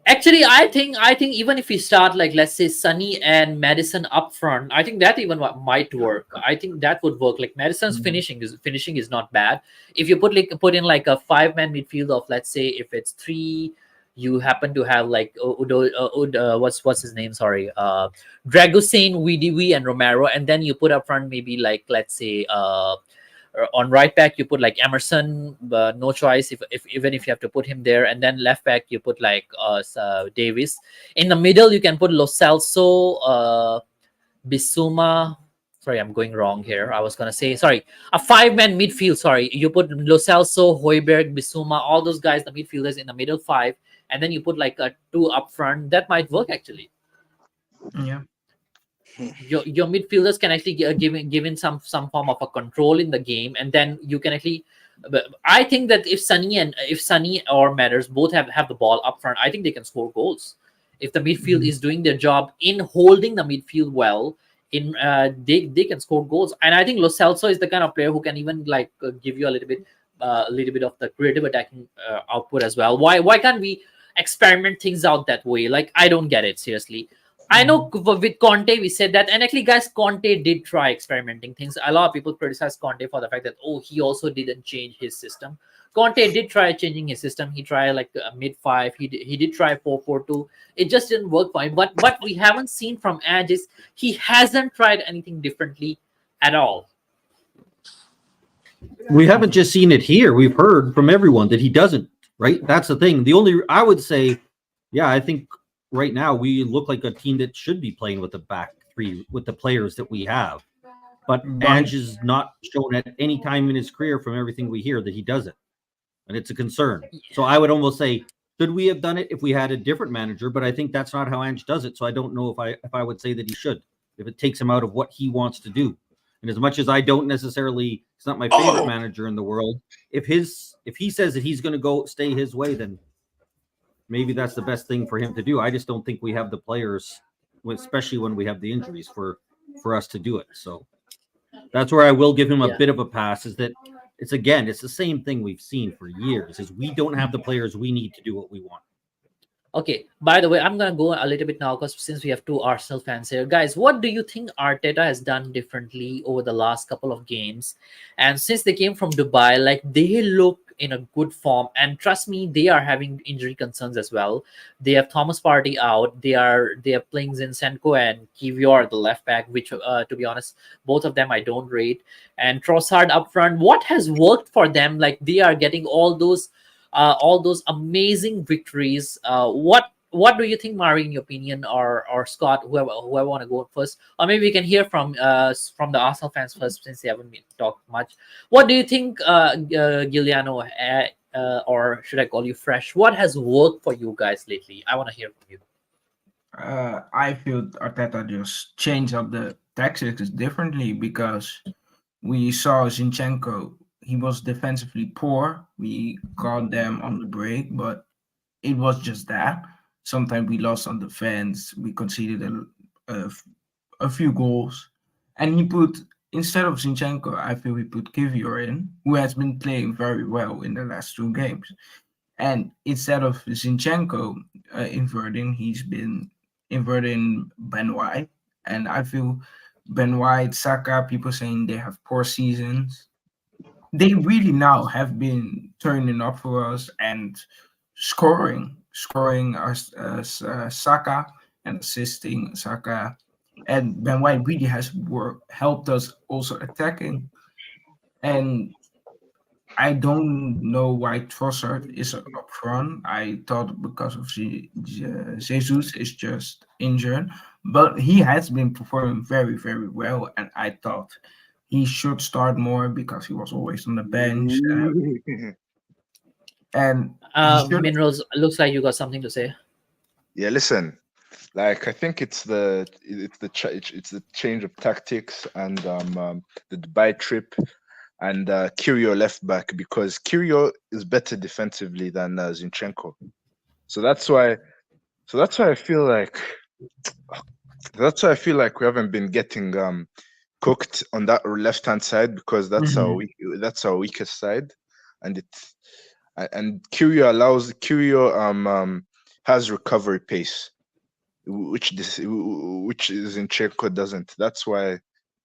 Actually, I think even if we start like let's say Sunny and Madison up front, I think that even might work. I think that would work. Like Madison's Mhm. finishing is not bad. If you put in like a 5-man midfield of let's say if it's three, you happen to have like what's his name? Sorry, Dragusin, WDW, and Romero, and then you put up front maybe like let's say on right back you put like Emerson, no choice if even if you have to put him there, and then left back you put like Davis. In the middle you can put Lo Celso, Bissouma. Sorry, I'm going wrong here. I was gonna say sorry, a 5-man midfield. Sorry, you put Lo Celso, Hoiberg, Bissouma, all those guys, the midfielders in the middle five, and then you put like a two up front. That might work actually. Yeah. Your midfielders can actually given some form of a control in the game, and then you can actually. But I think that if Sunny or Matters both have the ball up front, I think they can score goals. If the midfield is doing their job in holding the midfield well, they can score goals. And I think Lo Celso is the kind of player who can even like give you a little bit of the creative attacking output as well. Why can't we experiment things out that way? Like I don't get it seriously. I know with Conte we said that, and actually, guys, Conte did try experimenting things. A lot of people criticize Conte for the fact that he also didn't change his system. Conte did try changing his system. He tried like a mid five. He did try 4-4-2. It just didn't work for him. But what we haven't seen from Ange is he hasn't tried anything differently at all. We haven't just seen it here. We've heard from everyone that he doesn't, right? That's the thing. I would say, yeah, I think right now we look like a team that should be playing with the back three with the players that we have. But Ange has not shown at any time in his career from everything we hear that he does it. And it's a concern. So I would almost say, should we have done it if we had a different manager? But I think that's not how Ange does it. So I don't know if I would say that he should, if it takes him out of what he wants to do. And as much as I don't necessarily, it's not my favorite manager in the world. If he says that he's going to go stay his way, then maybe that's the best thing for him to do. I just don't think we have the players, especially when we have the injuries, for us to do it. So that's where I will give him a bit of a pass. Is that it's the same thing we've seen for years. Is we don't have the players we need to do what we want. Okay, by the way, I'm going to go a little bit now because since we have two Arsenal fans here. Guys, what do you think Arteta has done differently over the last couple of games? And since they came from Dubai, like they look in a good form. And trust me, they are having injury concerns as well. They have Thomas Partey out. They are playing Zinchenko and Kivior at the left back, which to be honest, both of them I don't rate. And Trossard up front. What has worked for them? Like they are getting all those amazing victories. What do you think, Mari, in your opinion, or Scott, whoever want to go first, or maybe we can hear from the Arsenal fans first since they haven't been talked much. What do you think, Giuliano, or should I call you Fresh? What has worked for you guys lately? I want to hear from you. I feel Arteta just changed up the tactics differently because we saw Zinchenko. He was defensively poor. We caught them on the break, but it was just that. Sometimes we lost on defense. We conceded a few goals, and he put instead of Zinchenko, I feel he put Kivior in, who has been playing very well in the last 2 games. And instead of Zinchenko inverting, he's been inverting Ben White. And I feel Ben White, Saka, people saying they have poor seasons. They really now have been turning up for us and scoring us Saka and assisting Saka. And Ben White really has helped us also attacking. And I don't know why Trossard is up front. I thought because of Jesus is just injured, but he has been performing very, very well. And I thought he should start more because he was always on the bench. And Minerals, looks like you got something to say. Yeah, listen. Like I think it's the change of tactics and the Dubai trip and Kirio left back, because Kirio is better defensively than Zinchenko. So that's why I feel like we haven't been getting cooked on that left-hand side, because that's our weakest side, and Kirio has recovery pace, which Zinchenko doesn't. That's why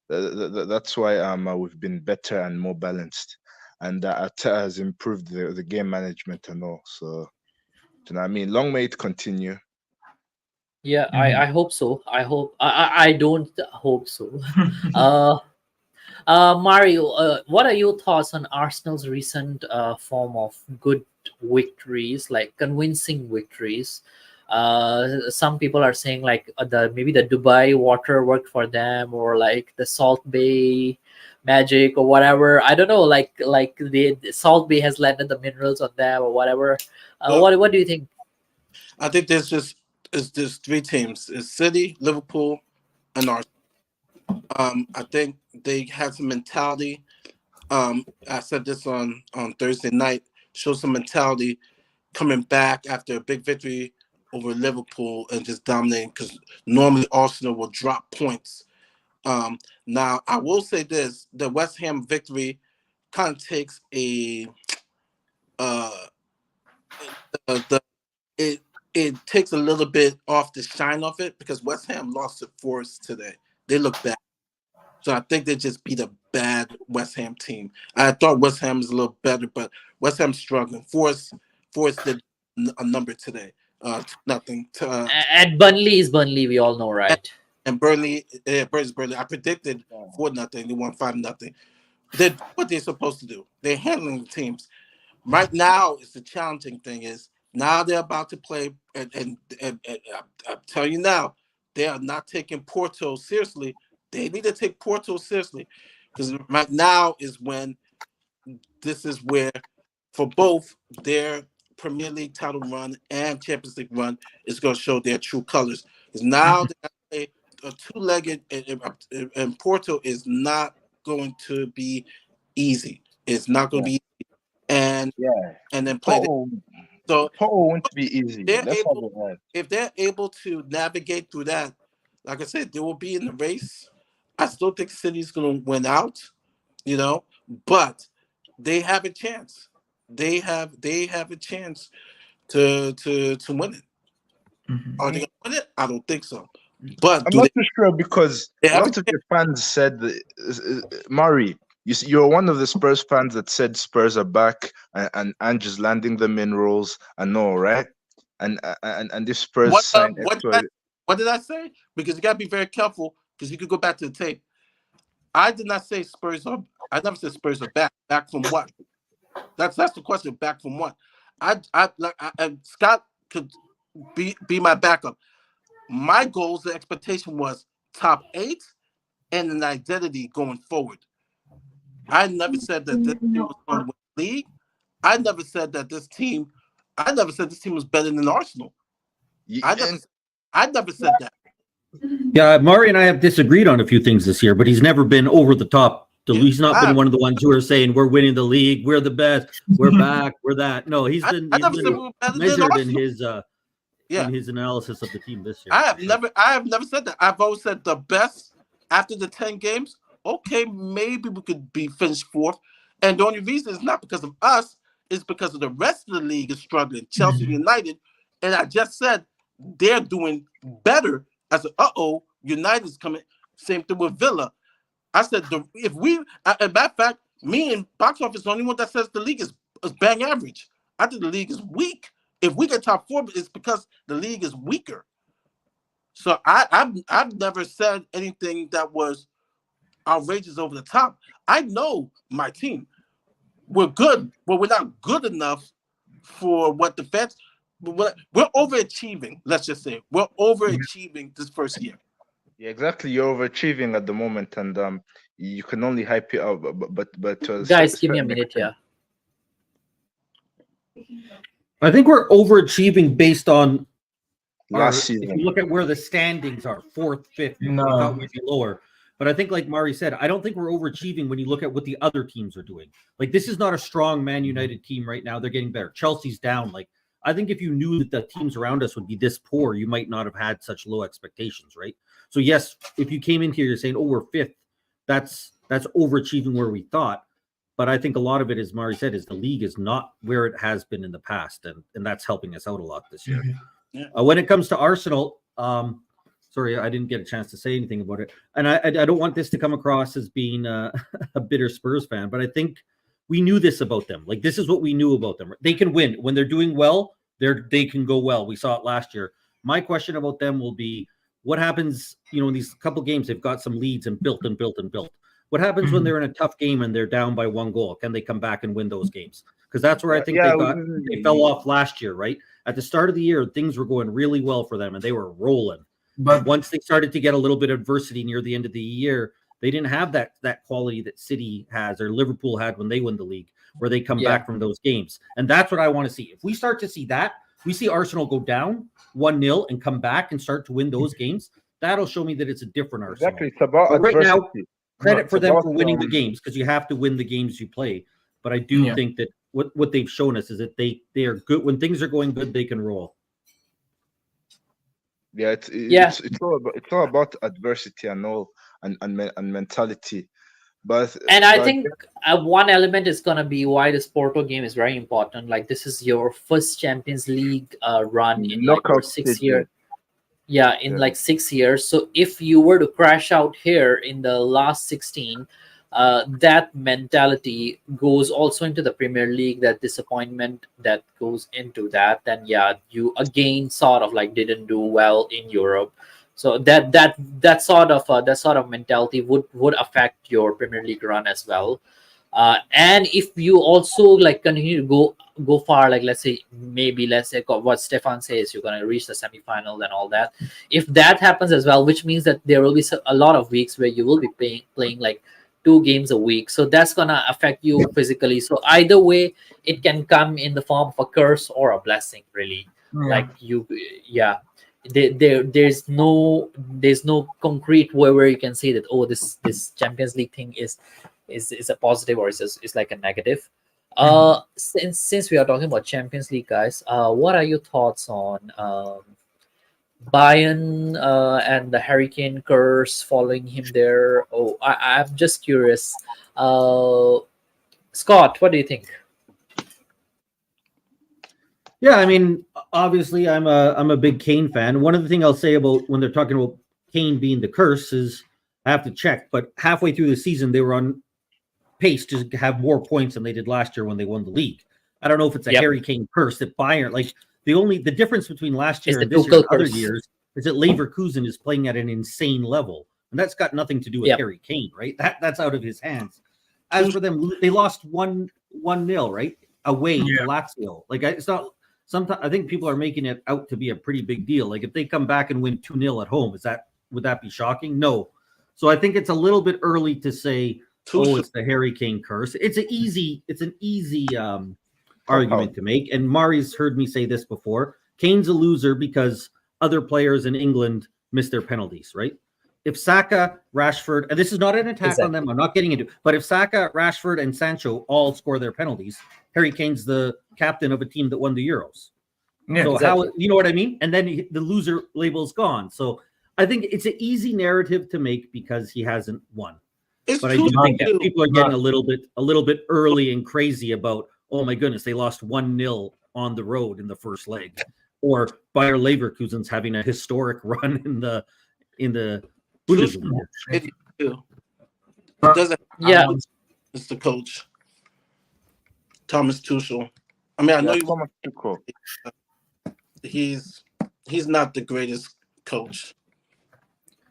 we've been better and more balanced, and Arteta has improved the game management and all. So, you know what I mean? Long may it continue. Yeah, I hope so. I don't hope so. Mario, what are your thoughts on Arsenal's recent form of good victories, like convincing victories? Some people are saying like maybe the Dubai water worked for them, or like the Salt Bay magic or whatever. I don't know. Like the Salt Bay has landed the minerals on them or whatever. What do you think? I think there's 3 teams. It's City, Liverpool, and Arsenal. I think they have some mentality. I said this on Thursday night. Show some mentality coming back after a big victory over Liverpool and just dominating, because normally Arsenal will drop points. Now, I will say this. The West Ham victory kind of takes it takes a little bit off the shine off it, because West Ham lost to Forest today. They look bad. So I think they just beat a bad West Ham team. I thought West Ham was a little better, but West Ham's struggling. Forest did a number today. Nothing. And Burnley is Burnley, we all know, right? And Burnley. I predicted 4-0. They won 5-0. They did what they're supposed to do. They're handling the teams. Right now, it's the challenging thing is now they're about to play, and I'm telling you now, they are not taking Porto seriously. They need to take Porto seriously, because right now is when this is where, for both their Premier League title run and Champions League run, is going to show their true colors. Because now they a 2-legged, and Porto is not going to be easy. It's not going to be easy. And then play. So Porto won't be easy. If they're able to navigate through that, like I said, they will be in the race. I still think City's going to win out, but they have a chance. They have a chance to win it. Are they going to win it? I don't think so. But I'm not too sure, because a lot of your fans said that, Mari, you're one of the Spurs fans that said Spurs are back and just landing the minerals and all, right? And if Spurs sign what did I say? Because you got to be very careful, because you could go back to the tape. I did not say Spurs are. I never said Spurs are back. Back from what? That's the question. Back from what? Scott could be my backup. My goals, the expectation was top 8 and an identity going forward. I never said that this team was going to win the league. I never said this team was better than Arsenal. I never said that. Yeah, Murray and I have disagreed on a few things this year, but he's never been over the top. He's not been one of the ones who are saying we're winning the league, we're the best, we're back, we're that. No, he's been measured in Yeah. in his analysis of the team this year. I have never said that. I've always said the best after the 10 games. Okay, maybe we could be finished fourth. And the only reason is not because of us, it's because of the rest of the league is struggling. Chelsea United, and I just said they're doing better. I said, United's coming. Same thing with Villa. I said, as a matter of fact, me and Box Office is the only one that says the league is bang average. I think the league is weak. If we get top 4, it's because the league is weaker. So I've never said anything that was outrageous over the top. I know my team. We're good, but we're not good enough for what the fans. We're overachieving. Let's just say we're overachieving this first year. Yeah, exactly. You're overachieving at the moment, and you can only hype it up. But Guys, give me a minute here. I think we're overachieving based on last if season. you look at where the standings are, 4th, 5th, we thought we'd be lower. But I think, like Mari said, I don't think we're overachieving when you look at what the other teams are doing. Like, this is not a strong Man United team right now. They're getting better. Chelsea's down. Like, I think if you knew that the teams around us would be this poor, you might not have had such low expectations, right? So, yes, if you came in here, you're saying, we're 5th, that's overachieving where we thought. But I think a lot of it, as Mari said, is the league is not where it has been in the past, and that's helping us out a lot this year. Yeah. When it comes to Arsenal, sorry, I didn't get a chance to say anything about it. And I don't want this to come across as being a bitter Spurs fan, but I think we knew this about them. Like, this is what we knew about them. They can win. When they're doing well, they can go well. We saw it last year. My question about them will be, what happens, in these couple games, they've got some leads and built. What happens when they're in a tough game and they're down by 1 goal? Can they come back and win those games? Because that's where I think they fell off last year, right? At the start of the year, things were going really well for them and they were rolling. But once they started to get a little bit of adversity near the end of the year, they didn't have that quality that City has or Liverpool had when they win the league, where they come back from those games. And that's what I want to see. If we start to see that, we see Arsenal go down 1-0 and come back and start to win those games, that'll show me that it's a different Arsenal. Exactly. It's about right now, credit for them about, for winning the games, because you have to win the games you play. But I do think that what they've shown us is that they are good. When things are going good, they can roll. Yeah, it's all about adversity and all and mentality. But I think one element is gonna be why this Porto game is very important. Like, this is your first Champions League run in like 6 years. Yeah, in like 6 years. So if you were to crash out here in the last 16, that mentality goes also into the Premier League. That disappointment that goes into that, then you again sort of like didn't do well in Europe. So that sort of mentality would affect your Premier League run as well. And if you also like continue to go far, like let's say what Stefan says, you're going to reach the semifinal and all that. If that happens as well, which means that there will be a lot of weeks where you will be playing like 2 games a week. So that's going to affect you physically. So either way, it can come in the form of a curse or a blessing, really. Like there's no concrete way where you can say that, this Champions League thing is a positive or is like a negative. Since we are talking about Champions League, guys, what are your thoughts on Bayern and the Hurricane curse following him there? I'm just curious. Scott, what do you think? Yeah, I mean, obviously, I'm a big Kane fan. One of the things I'll say about when they're talking about Kane being the curse is I have to check, but halfway through the season, they were on pace to have more points than they did last year when they won the league. I don't know if it's a Harry Kane curse that Bayern, like the difference between last year and this year and other years is that Leverkusen is playing at an insane level. And that's got nothing to do with Harry Kane, right? That's out of his hands. As for them, they lost 1-0, right? Away to Lazio. Like, it's not. Sometimes I think people are making it out to be a pretty big deal. Like, if they come back and win 2-0 at home, would that be shocking? No. So I think it's a little bit early to say, it's the Harry Kane curse. It's an easy argument to make. And Mari's heard me say this before. Kane's a loser because other players in England miss their penalties, right? If Saka, Rashford, and this is not an attack on them, I'm not getting into it, but if Saka, Rashford, and Sancho all score their penalties, Harry Kane's the captain of a team that won the Euros. Yeah, So exactly. how, you know what I mean? And then the loser label's gone. So I think it's an easy narrative to make because he hasn't won. It's But I too do think that soon. people are getting a little bit early and crazy about, oh my goodness, they lost 1-0 on the road in the first leg, or Bayer Leverkusen's having a historic run in the Bundesliga. It too. But It doesn't. Yeah, It's the coach, Thomas Tuchel. I mean, I know Yeah, Thomas Tuchel. he's not the greatest coach.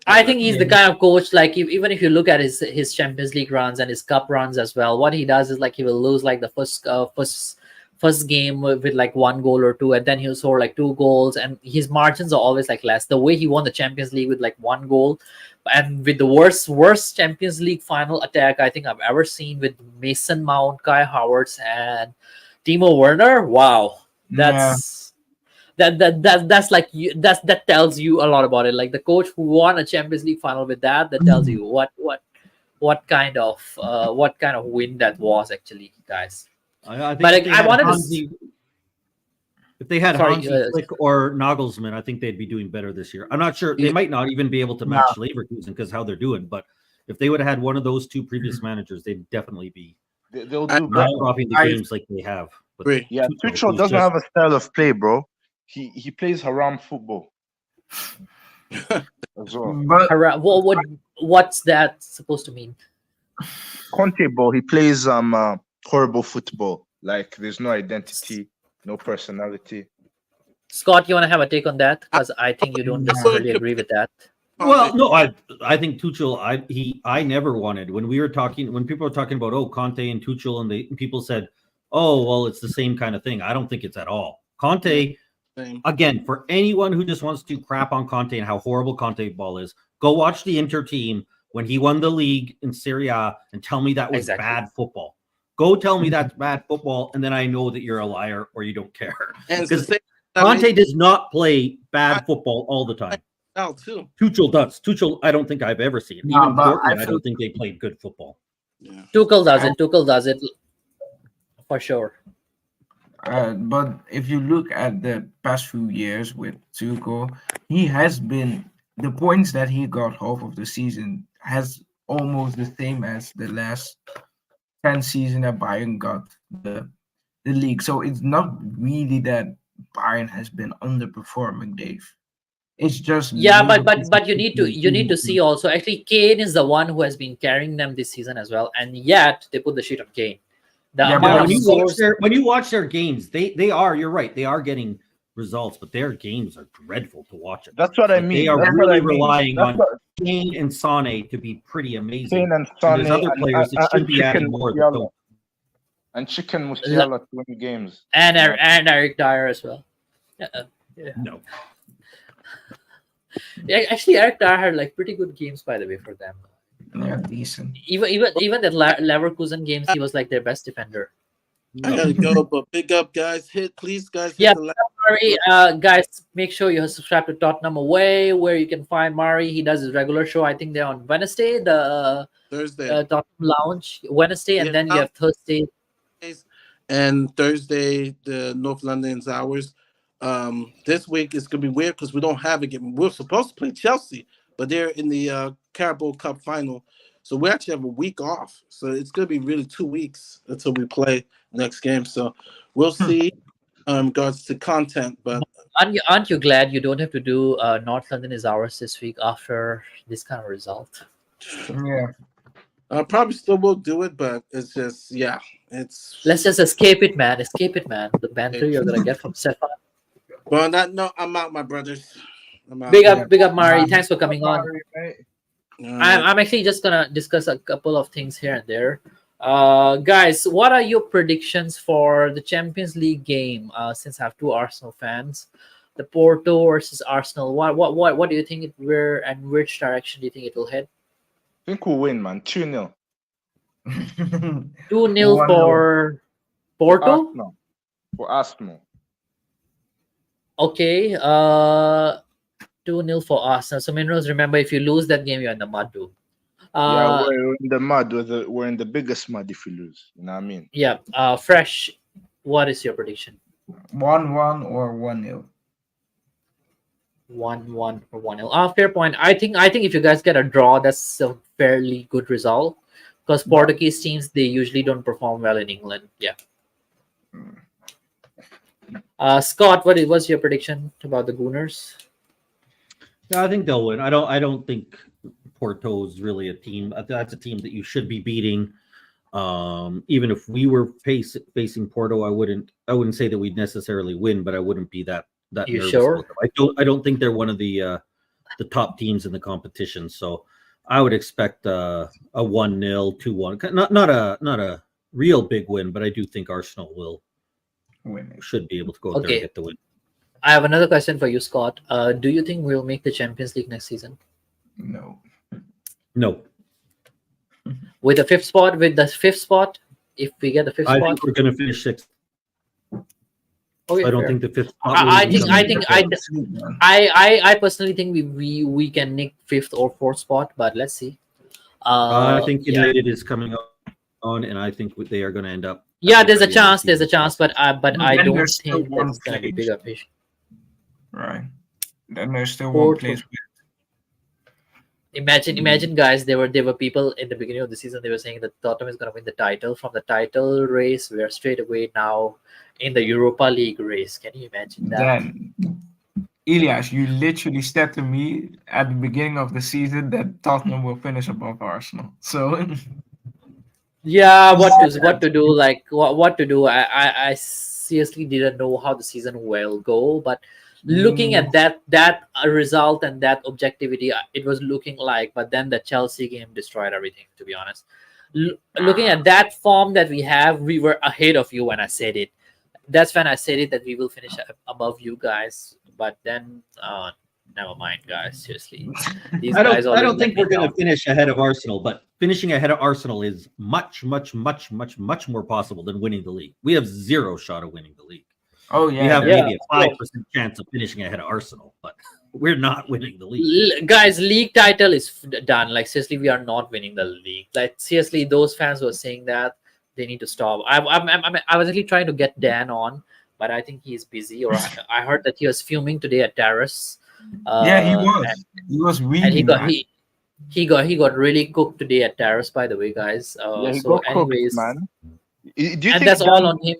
I think he's the kind of coach, like even if you look at his Champions League runs and his cup runs as well, what he does is like he will lose like the first game with like one goal or two, and then he'll score like two goals, and his margins are always like less. The way he won the Champions League with like one goal, and with the worst Champions League final attack I think I've ever seen, with Mason Mount, Kai Havertz, and Timo Werner. Wow, that's that's like that tells you a lot about it. Like the coach who won a Champions League final with that tells you what kind of win that was actually, guys. I think But if like, they I had wanted to Hansi, if they had Sorry, Hansi Flick or Nagelsmann, I think they'd be doing better this year. I'm not sure. They might not even be able to match Leverkusen because how they're doing. But if they would have had one of those two previous managers, they'd definitely be They'll do not better. dropping the games like they have. But Agree. Yeah, Tuchel is doesn't just- have a style of play, bro. He plays haram football as well. but What's that supposed to mean? Conte ball, he plays horrible football. Like there's no identity, no personality. Scott, you want to have a take on that? Because I think you don't necessarily agree with that. Well, no, I think Tuchel. I never wanted when people were talking about Conte and Tuchel, and people said, oh well, it's the same kind of thing. I don't think it's at all. Conte, again, for anyone who just wants to crap on Conte and how horrible Conte ball is, go watch the Inter team when he won the league in Serie A and tell me that was Exactly. bad football. Go tell me that's bad football, and then I know that you're a liar or you don't care. And it's the Because same. Conte does not play bad football all the time. Now too. Tuchel does. Tuchel, I don't think I've ever seen. No, Even but Dortmund, I I don't think they played good football. Yeah. Tuchel does it for sure. But if you look at the past few years with Tuchel, he has been the points that he got half of the season has almost the same as the last 10 season that Bayern got the league. So it's not really that Bayern has been underperforming, Dave. It's just Yeah, but you need to see also. Actually, Kane is the one who has been carrying them this season as well, and yet they put the shit on Kane. The Yeah, amount but of When scores. you watch their games, they are. You're right. They are getting results, but their games are dreadful to watch. That's what I Like, mean. they are That's really what I mean. relying That's on what- Kane and Sane to be pretty amazing. Kane and And Sane there's other players that should be adding more. That don't. and Chicken Musiala to win games. and Eric Dyer as well. No. Yeah, actually, Eric Dyer had like pretty good games, by the way, for them. Yeah, decent. Even that Leverkusen games, he was like their best defender. I gotta go, but big up, guys. Please, guys. Hit Yeah, the like. Murray, guys, make sure you subscribe to Tottenham Away, where you can find Murray. He does his regular show. I think they're on Wednesday, the Thursday. Tottenham Lounge, Wednesday, and Yeah. then you have Thursday. And Thursday, the North London's hours. This week is gonna be weird because we don't have a game. We're supposed to play Chelsea, but they're in the Carabao Cup final, so we actually have a week off. So it's gonna be really 2 weeks until we play next game. So we'll see in regards to content. But Aren't you glad you don't have to do North London is ours this week after this kind of result? Yeah. I probably still will do it, but it's just it's. Let's just escape it, man. Escape it, man. The banter you're gonna get from Stefan. Well, on that note, I'm out, my brothers. I'm out. Big up, Mari. Thanks for coming on. All right. I'm actually just gonna discuss a couple of things here and there. Guys, what are your predictions for the Champions League game? Since I have two Arsenal fans, the Porto versus Arsenal. What do you think where and which direction do you think it will head? I think we'll win, man. 2-0. 2-0 1-0. for Porto. Arsenal. For Arsenal. Okay. 2-0 for Arsenal. So Minerals, remember, if you lose that game, you're in the mud, dude. Yeah, we're in the mud. We're in the biggest mud if we lose. You know what I mean? Yeah. Fresh. What is your prediction? 1-1 or 1-0. 1-1 or 1-0. Fair point. I think if you guys get a draw, that's a fairly good result because Portuguese teams, they usually don't perform well in England. Yeah. Scott, what was your prediction about the Gooners? Yeah, I think they'll win. I don't think Porto is really a team. That's a team that you should be beating. Even if we were facing Porto, I wouldn't say that we'd necessarily win, but I wouldn't be that You nervous sure? about them. I don't think they're one of the top teams in the competition. So I would expect a 1-0, 2-1. Not a real big win, but I do think Arsenal should be able to go out there and get the win. I have another question for you, Scott. Do you think we'll make the Champions League next season? No. No. With the fifth spot, if we get the fifth I spot, think we're going to finish sixth. okay, I don't fair. think the fifth spot. I personally think we can nick fifth or fourth spot, but let's see. I think United is coming on, and I think they are going to end up. Yeah, there's a chance, but I Then don't there's still think one that's going to be place. bigger fish. Right. Then there's still Porto. one place. Imagine, guys. There were people in the beginning of the season. They were saying that Tottenham is going to win the title. From the title race, we are straight away now in the Europa League race. Can you imagine that? Then, Elias, you literally said to me at the beginning of the season that Tottenham will finish above Arsenal. So, Yeah, what to do? Like what to do? I seriously didn't know how the season will go, but looking at that result and that objectivity, it was looking like. But then the Chelsea game destroyed everything. To be honest, looking at that form that we have, we were ahead of you when I said it. That's when I said it that we will finish above you guys. But then, never mind, guys. Seriously, these I guys. don't think we're going to finish ahead of Arsenal, but finishing ahead of Arsenal is much more possible than winning the league. We have zero shot of winning the league. oh yeah, We have Yeah. maybe a 5% chance of finishing ahead of Arsenal, but we're not winning the league. Guys, league title is done. Like seriously, we are not winning the league. Like seriously, those fans who are saying that, they need to stop. I was actually trying to get Dan on, but I think he's busy. Or I heard that he was fuming today at Terrace. yeah, he was. He was And really mad. he got really cooked today at Terrace. By the way, guys. He So, got cooked, anyways, man. Do you and think that's all on him.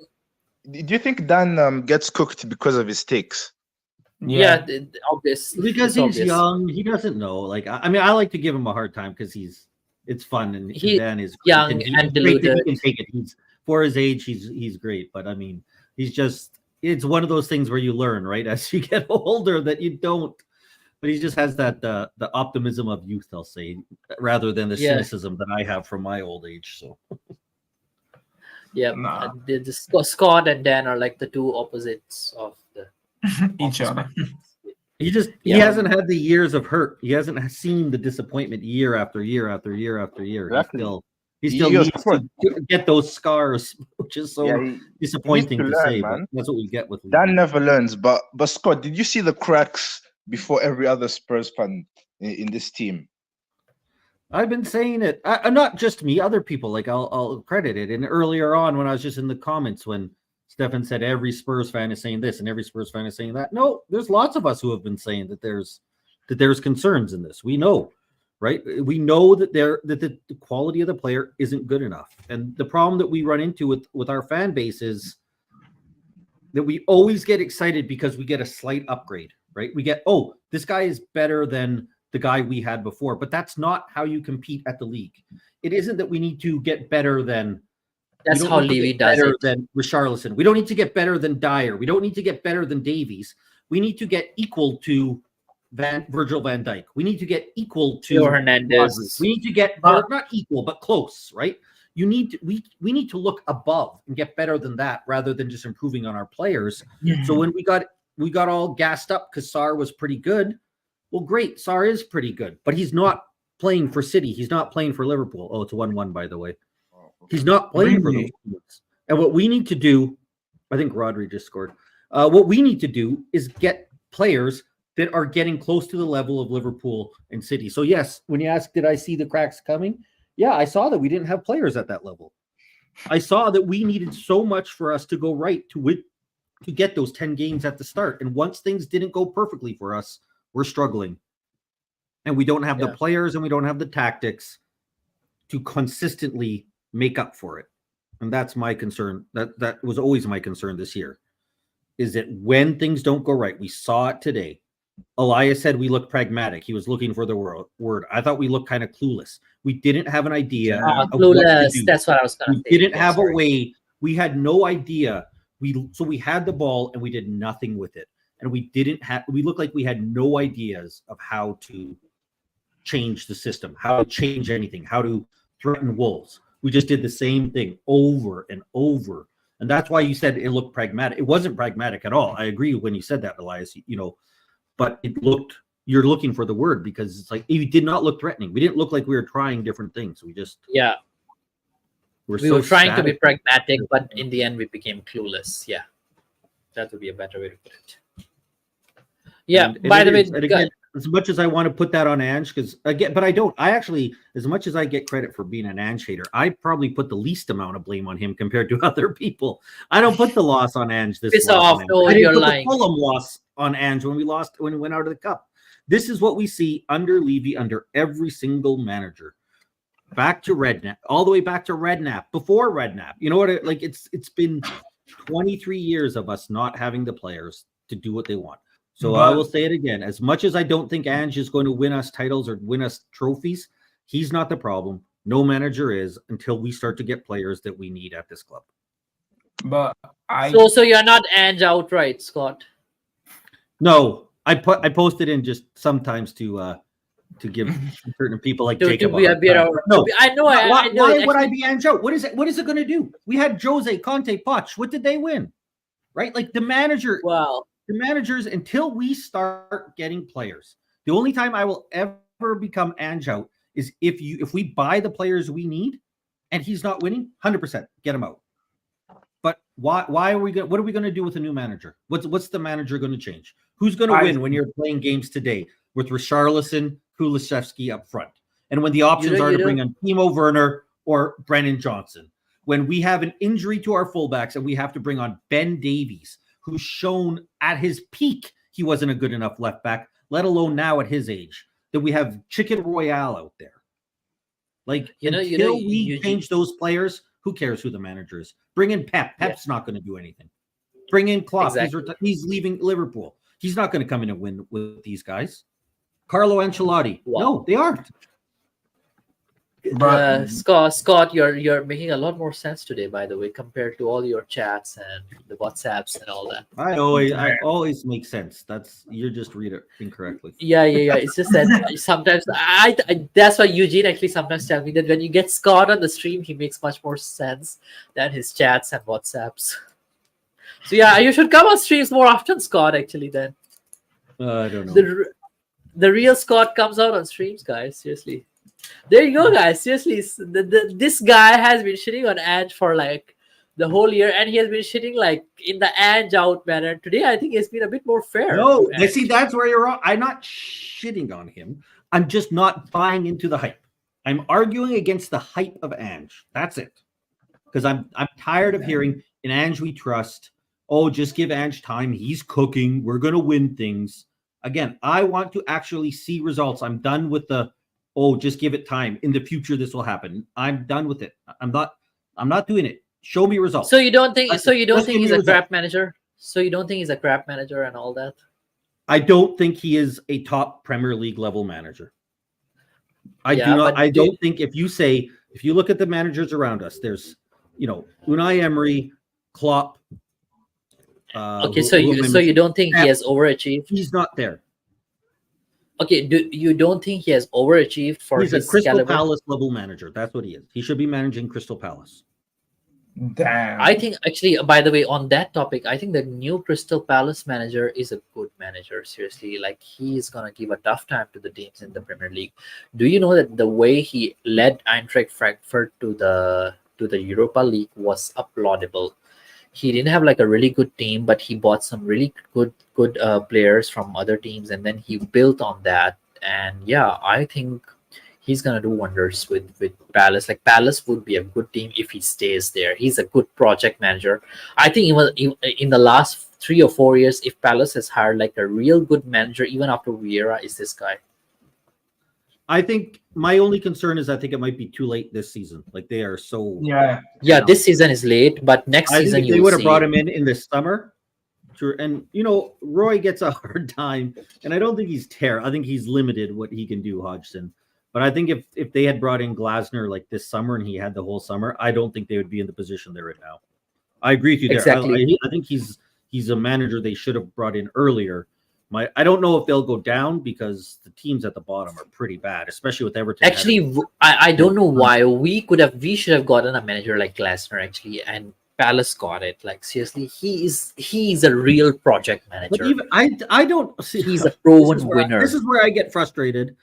Do you think Dan gets cooked because of his takes? Yeah, obvious. Because It's he's obvious. young, he doesn't know. Like I mean, I like to give him a hard time because it's fun and Dan is great, young he's and great that deluded. he can take it. He's for his age, he's great. But I mean, it's one of those things where you learn, right, as you get older that you don't. But he just has that the optimism of youth, I'll say, rather than the cynicism that I have from my old age. So Yeah, Nah. the Scott and Dan are like the two opposites of the Each other. he hasn't had the years of hurt. He hasn't seen the disappointment year after year after year after year. Exactly. He still He was needs to get those scars, which is so he disappointing needs to to say, learn, man. but that's what we get with Dan never learns. But Scott, did you see the cracks before every other Spurs fan in this team? I've been saying it. Not just me, other people. Like I'll credit it. And earlier on, when I was just in the comments, when Stefan said every Spurs fan is saying this and every Spurs fan is saying that. No, there's lots of us who have been saying that there's concerns in this. We know, right? We know that the quality of the player isn't good enough. And the problem that we run into with our fan base is that we always get excited because we get a slight upgrade, right? We get, oh, this guy is better than the guy we had before, but that's not how you compete at the league. It isn't that we need to get better than. That's how Levy does better it. than Richarlison. We don't need to get better than Dier. We don't need to get better than Davies. We need to get equal to Virgil van Dijk. We need to get equal to Theo Hernandez. Rodri. We need to get not equal, but close, right? We need to look above and get better than that rather than just improving on our players. So when we got all gassed up because Sarr was pretty good. Well, great. Sarr is pretty good, but he's not playing for City. He's not playing for Liverpool. Oh, it's 1-1, by the way. He's not playing for those teams. And what we need to do, I think Rodri just scored. What we need to do is get players that are getting close to the level of Liverpool and City. So yes, when you ask, did I see the cracks coming? Yeah, I saw that we didn't have players at that level. I saw that we needed so much for us to go right to to get those 10 games at the start. And once things didn't go perfectly for us, we're struggling. And we don't have the players and we don't have the tactics to consistently make up for it. And that's my concern. That was always my concern this year, is that when things don't go right, we saw it today. Elias said we look pragmatic. He was looking for the word. I thought we looked kind of clueless. We didn't have an idea. Of clueless. What to do. That's what I was going to say. We didn't have a way. We had no idea. So we had the ball and we did nothing with it. And we looked like we had no ideas of how to change the system, how to change anything, how to threaten Wolves. We just did the same thing over and over. And that's why you said it looked pragmatic. It wasn't pragmatic at all. I agree when you said that, Elias, but you're looking for the word, because it's like, it did not look threatening. We didn't look like we were trying different things. We were trying to be pragmatic, but in the end we became clueless. Yeah. That would be a better way to put it. Yeah. By the way, again, as much as I want to put that on Ange, but I don't. I actually, as much as I get credit for being an Ange hater, I probably put the least amount of blame on him compared to other people. I don't put the loss on Ange this piss off. No, you're lying. The Fulham loss on Ange when we went out of the cup. This is what we see under Levy, under every single manager. Back to Redknapp, all the way back to Redknapp, before Redknapp. You know what? It's been 23 years of us not having the players to do what they want. So I will say it again. As much as I don't think Ange is going to win us titles or win us trophies, he's not the problem. No manager is, until we start to get players that we need at this club. But so you're not Ange outright, Scott? No, I posted in just sometimes to give certain people like Jacob. No, I know. Why would I be Ange out? What is it going to do? We had Jose, Conte, Poch. What did they win? Right? Like the manager. Wow. The managers, until we start getting players, the only time I will ever become Ange out is if we buy the players we need and he's not winning, 100% get him out. But why are we going? What are we going to do with a new manager? What's the manager going to change? Who's going to win when you're playing games today with Richarlison, Kulusevski up front, and when the options are to bring on Timo Werner or Brennan Johnson? When we have an injury to our fullbacks and we have to bring on Ben Davies, who's shown at his peak he wasn't a good enough left back, let alone now at his age, that we have Chicken Royale out there. Like, until we change those players, who cares who the manager is? Bring in Pep. Pep's not going to do anything. Bring in Klopp. Exactly. He's leaving Liverpool. He's not going to come in and win with these guys. Carlo Ancelotti. Wow. No, they aren't. Scott, you're making a lot more sense today, by the way, compared to all your chats and the WhatsApps and all that. I always make sense. You're just read it incorrectly. Yeah. It's just that sometimes that's why Eugene actually sometimes tells me that when you get Scott on the stream, he makes much more sense than his chats and WhatsApps. So yeah, you should come on streams more often, Scott. Actually, then. I don't know. The real Scott comes out on streams, guys. Seriously. There you go, guys. Seriously, this guy has been shitting on Ange for like the whole year, and he has been shitting like in the Ange out manner. Today, I think it's been a bit more fair. No, see, that's where you're wrong. I'm not shitting on him. I'm just not buying into the hype. I'm arguing against the hype of Ange. That's it. Because I'm tired of hearing in Ange we trust. Oh, just give Ange time. He's cooking. We're going to win things. Again, I want to actually see results. I'm done with just give it time. In the future, this will happen. I'm done with it. I'm not doing it. Show me results. So you don't think he's a crap manager? So you don't think he's a crap manager and all that? I don't think he is a top Premier League level manager. I don't think if you look at the managers around us, there's, Unai Emery, Klopp. Okay, so you don't think he has overachieved? He's not there. Okay, you don't think he has overachieved for his He's a Crystal caliber? Palace level manager. That's what he is. He should be managing Crystal Palace. Damn. I think actually, by the way, on that topic, I think the new Crystal Palace manager is a good manager. Seriously, like he's gonna give a tough time to the teams in the Premier League. Do you know that the way he led Eintracht Frankfurt to the Europa League was applaudable? He didn't have like a really good team, but he bought some really good players from other teams, and then he built on that. And yeah, I think he's gonna do wonders with Palace. Like Palace would be a good team if he stays there. He's a good project manager. I think even in the last 3 or 4 years, if Palace has hired like a real good manager, even after Vieira, is this guy. I think my only concern is I think it might be too late this season. Like they are so. Yeah. Yeah, this season is late, but next I season think if you they will would have see. brought him in the summer. And Roy gets a hard time, and I don't think he's terrible. I think he's limited what he can do, Hodgson. But I think if they had brought in Glasner like this summer and he had the whole summer, I don't think they would be in the position they're in now. I agree with you there. Exactly. I think he's a manager they should have brought in earlier. I don't know if they'll go down because the teams at the bottom are pretty bad, especially with Everton. Actually, I don't know why we should have gotten a manager like Glasner actually, and Palace got it. Like seriously, he's a real project manager. But even I don't see He's a proven winner. This is where I get frustrated.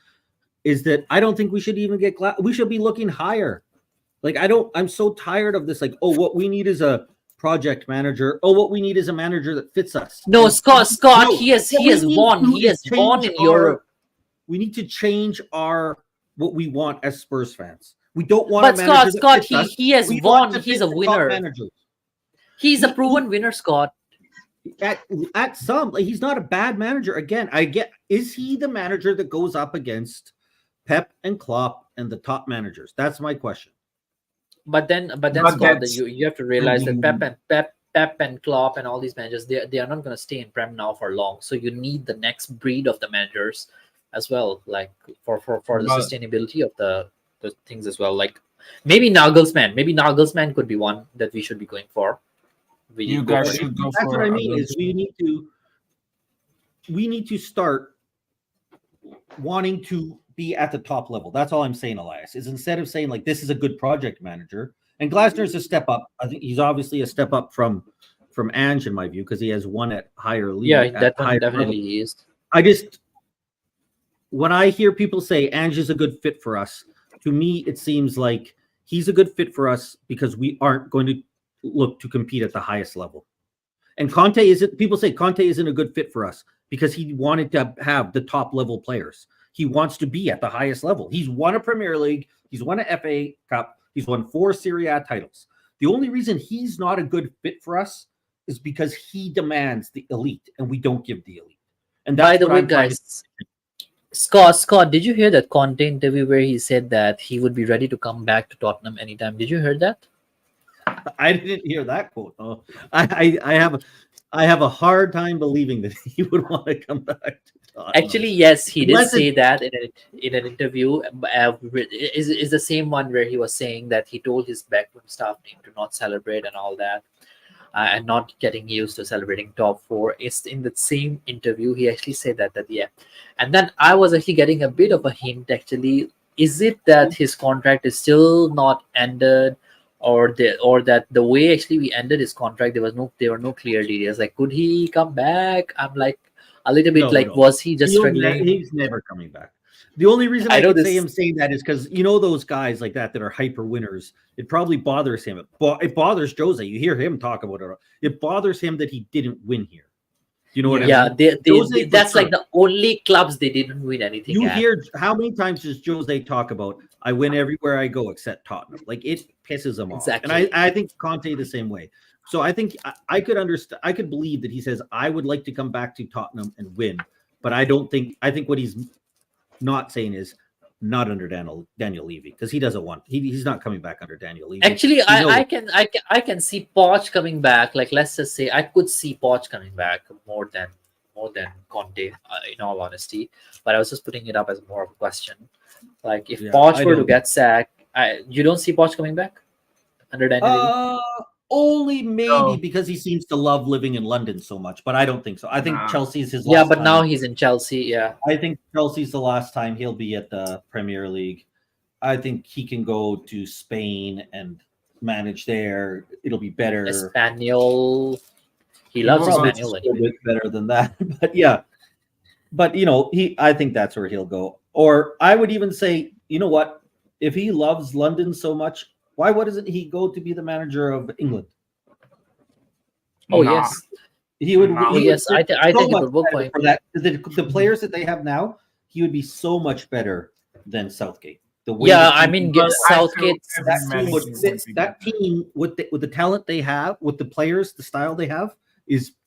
Is that I don't think we should even get we should be looking higher. Like I'm so tired of this. Like, oh, what we need is a project manager. Oh, what we need is a manager that fits us. No, And Scott, no, he has won. He has won in change Europe. We need to change what we want as Spurs fans. We don't want But a manager Scott, that fits us. he has We want won. to He's fit a the top winner. managers. He's a proven winner, Scott. At some, like, he's not a bad manager. Again, is he the manager that goes up against Pep and Klopp and the top managers? That's my question. But then Scott, you have to realize that Pep and Klopp and all these managers, they are not going to stay in Prem now for long. So you need the next breed of the managers as well, like for the sustainability of the things as well. Like maybe Nagelsmann. Maybe Nagelsmann could be one that we should be going for. You guys should go That's for what I mean. Is we need to start wanting to be at the top level. That's all I'm saying, Elias. Is instead of saying like this is a good project manager, and Glasner's a step up. I think he's obviously a step up from Ange in my view because he has won at higher league. Yeah, that one higher definitely level. is. When I hear people say Ange is a good fit for us, to me it seems like he's a good fit for us because we aren't going to look to compete at the highest level. And Conte isn't. People say Conte isn't a good fit for us because he wanted to have the top level players. He wants to be at the highest level. He's won a Premier League. He's won an FA Cup. He's won 4 Serie A titles. The only reason he's not a good fit for us is because he demands the elite, and we don't give the elite. And that's By the what way, I'm trying to- guys, Scott, did you hear that Conte interview where he said that he would be ready to come back to Tottenham anytime? Did you hear that? I didn't hear that quote. Oh, I have a hard time believing that he would want to come back to Tottenham. Actually, yes, he did Unless say that in an interview. Is the same one where he was saying that he told his backroom staff team to not celebrate and all that, and not getting used to celebrating top 4. It's in the same interview he actually said that yeah. And then I was actually getting a bit of a hint. Actually, is it that his contract is still not ended? Or that the way actually we ended his contract, there were no clear details. Like, could he come back? I'm like a little bit No. was he just struggling? He's never coming back. The only reason I I know could say this- him saying that is because those guys like that are hyper winners. It probably bothers him. It bothers Jose. You hear him talk about it. It bothers him that he didn't win here. You know what I Yeah, mean? Jose that's for like the only clubs they didn't win anything. You at. hear how many times does Jose talk about I win everywhere I go except Tottenham? Like it pisses him off. Exactly. And I think Conte the same way. So I think I could understand. I could believe that he says I would like to come back to Tottenham and win, but I think what he's not saying is not under Daniel Levy because he doesn't want. He's not coming back under Daniel Levy. Actually, I can see Poch coming back. Like, let's just say I could see Poch coming back more than Conte, in all honesty. But I was just putting it up as more of a question. Like, if Poch were to get sacked, you don't see Poch coming back under Daniel Levy? Only maybe No. because he seems to love living in London so much, but I don't think so. I think Nah. Chelsea's his Yeah, last but time. now he's in Chelsea. Yeah. I think Chelsea's the last time he'll be at the Premier League. I think he can go to Spain and manage there. It'll be better. Espanol. He loves Probably Espanol just a anyway. bit better than that. But yeah. But I think that's where he'll go. Or I would even say, you know what? If he loves London so much, why doesn't he go to be the manager of England? Oh, Nah. yes. He would. No. Oh, yes, I think it would work for him. For that. The players that they have now, he would be so much better than Southgate. The way Yeah, the I team- mean, But I feel Southgate's every that team manager would wants fit, to that get team with the talent they have, with the players, the style they have,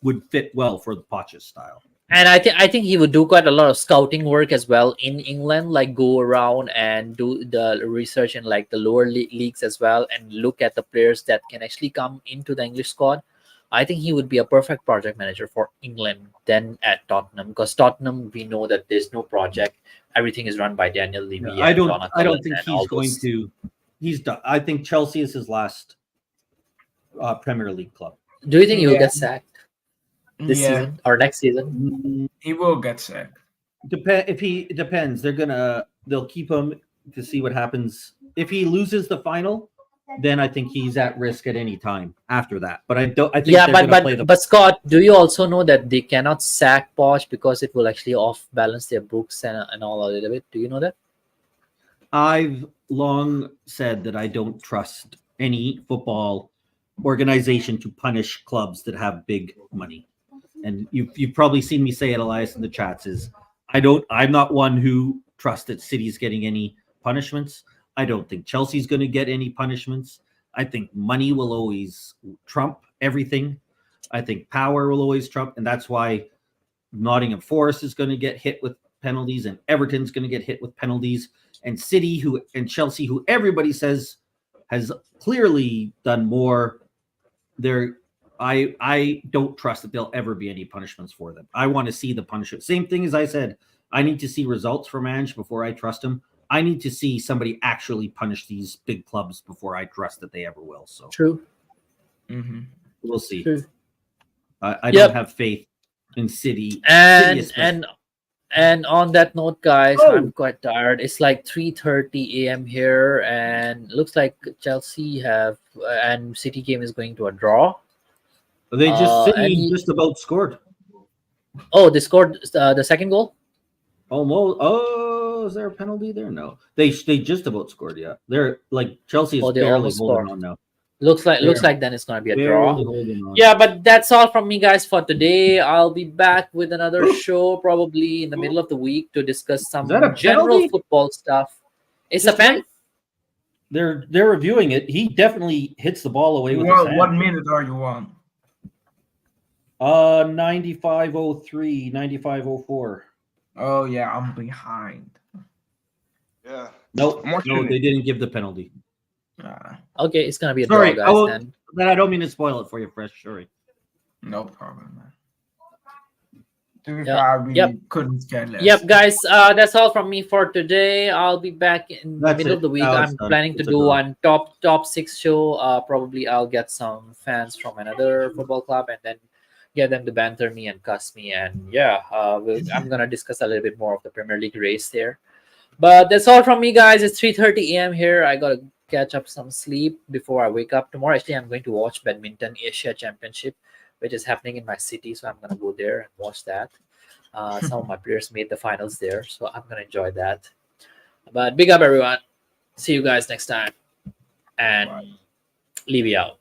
would fit well for the Poch's style. And I think he would do quite a lot of scouting work as well in England, like go around and do the research in like the lower leagues as well, and look at the players that can actually come into the English squad. I think he would be a perfect project manager for England than at Tottenham, because Tottenham, we know that there's no project. Everything is run by Daniel Levy I and don't Jonathan I don't think and he's all going those. to. He's done. I think Chelsea is his last Premier League club. Do you think he will Yeah. get sacked this Yeah, season or next season? he will get sacked. It depends. They'll keep him to see what happens. If he loses the final, then I think he's at risk at any time after that. But I think Yeah, they're but gonna play the but Scott, do you also know that they cannot sack Poch because it will actually off balance their books and all a little bit? Do you know that? I've long said that I don't trust any football organization to punish clubs that have big money. And you've probably seen me say it, Elias, in the chats, is I'm not one who trusts that City's getting any punishments. I don't think Chelsea's going to get any punishments. I think money will always trump everything. I think power will always trump. And that's why Nottingham Forest is going to get hit with penalties, and Everton's going to get hit with penalties. And City, and Chelsea, who everybody says has clearly done more, I don't trust that there'll ever be any punishments for them. I want to see the punishment. Same thing as I said, I need to see results from Ange before I trust him. I need to see somebody actually punish these big clubs before I trust that they ever will. So True. we'll see. True. I Yep. don't have faith in City. And City and on that note, guys, Oh. I'm quite tired. It's like 3:30 a.m. here, and looks like Chelsea and City game is going to a draw. They and just about scored. Oh, they scored the second goal. Almost. Oh, is there a penalty there? No. They just about scored. Yeah, they're like Chelsea is Oh, they barely almost holding scored. on now. Looks like Yeah. then it's gonna be a Barely draw. holding on. Yeah, but that's all from me, guys, for today. I'll be back with another show probably in the middle of the week to discuss some that a general penalty? football stuff. It's Just a pen. They're reviewing it. He definitely hits the ball away with his hand. What minute are you on? 95:03, 95:04. Oh yeah, I'm behind. Yeah. Nope, I'm watching no, it. they didn't give the penalty. Okay, it's gonna be a Sorry, draw, guys. Then. Then I don't mean to spoil it for you, Fresh. Sorry. No problem, man. To be Yeah. fair, I really Yep. couldn't care less. Yep, guys, that's all from me for today. I'll be back in the That's middle it. of the week. Now it's I'm done. planning to It's a do draw. one top 6 show. Probably I'll get some fans from another football club and then get them to banter me and cuss me. And yeah, I'm gonna discuss a little bit more of the Premier League race there. But that's all from me, guys. It's 3:30 a.m. here. I gotta catch up some sleep before I wake up tomorrow. Actually, I'm going to watch Badminton Asia Championship, which is happening in my city, so I'm gonna go there and watch that. Some of my players made the finals there, so I'm gonna enjoy that. But big up, everyone. See you guys next time, and leave you out.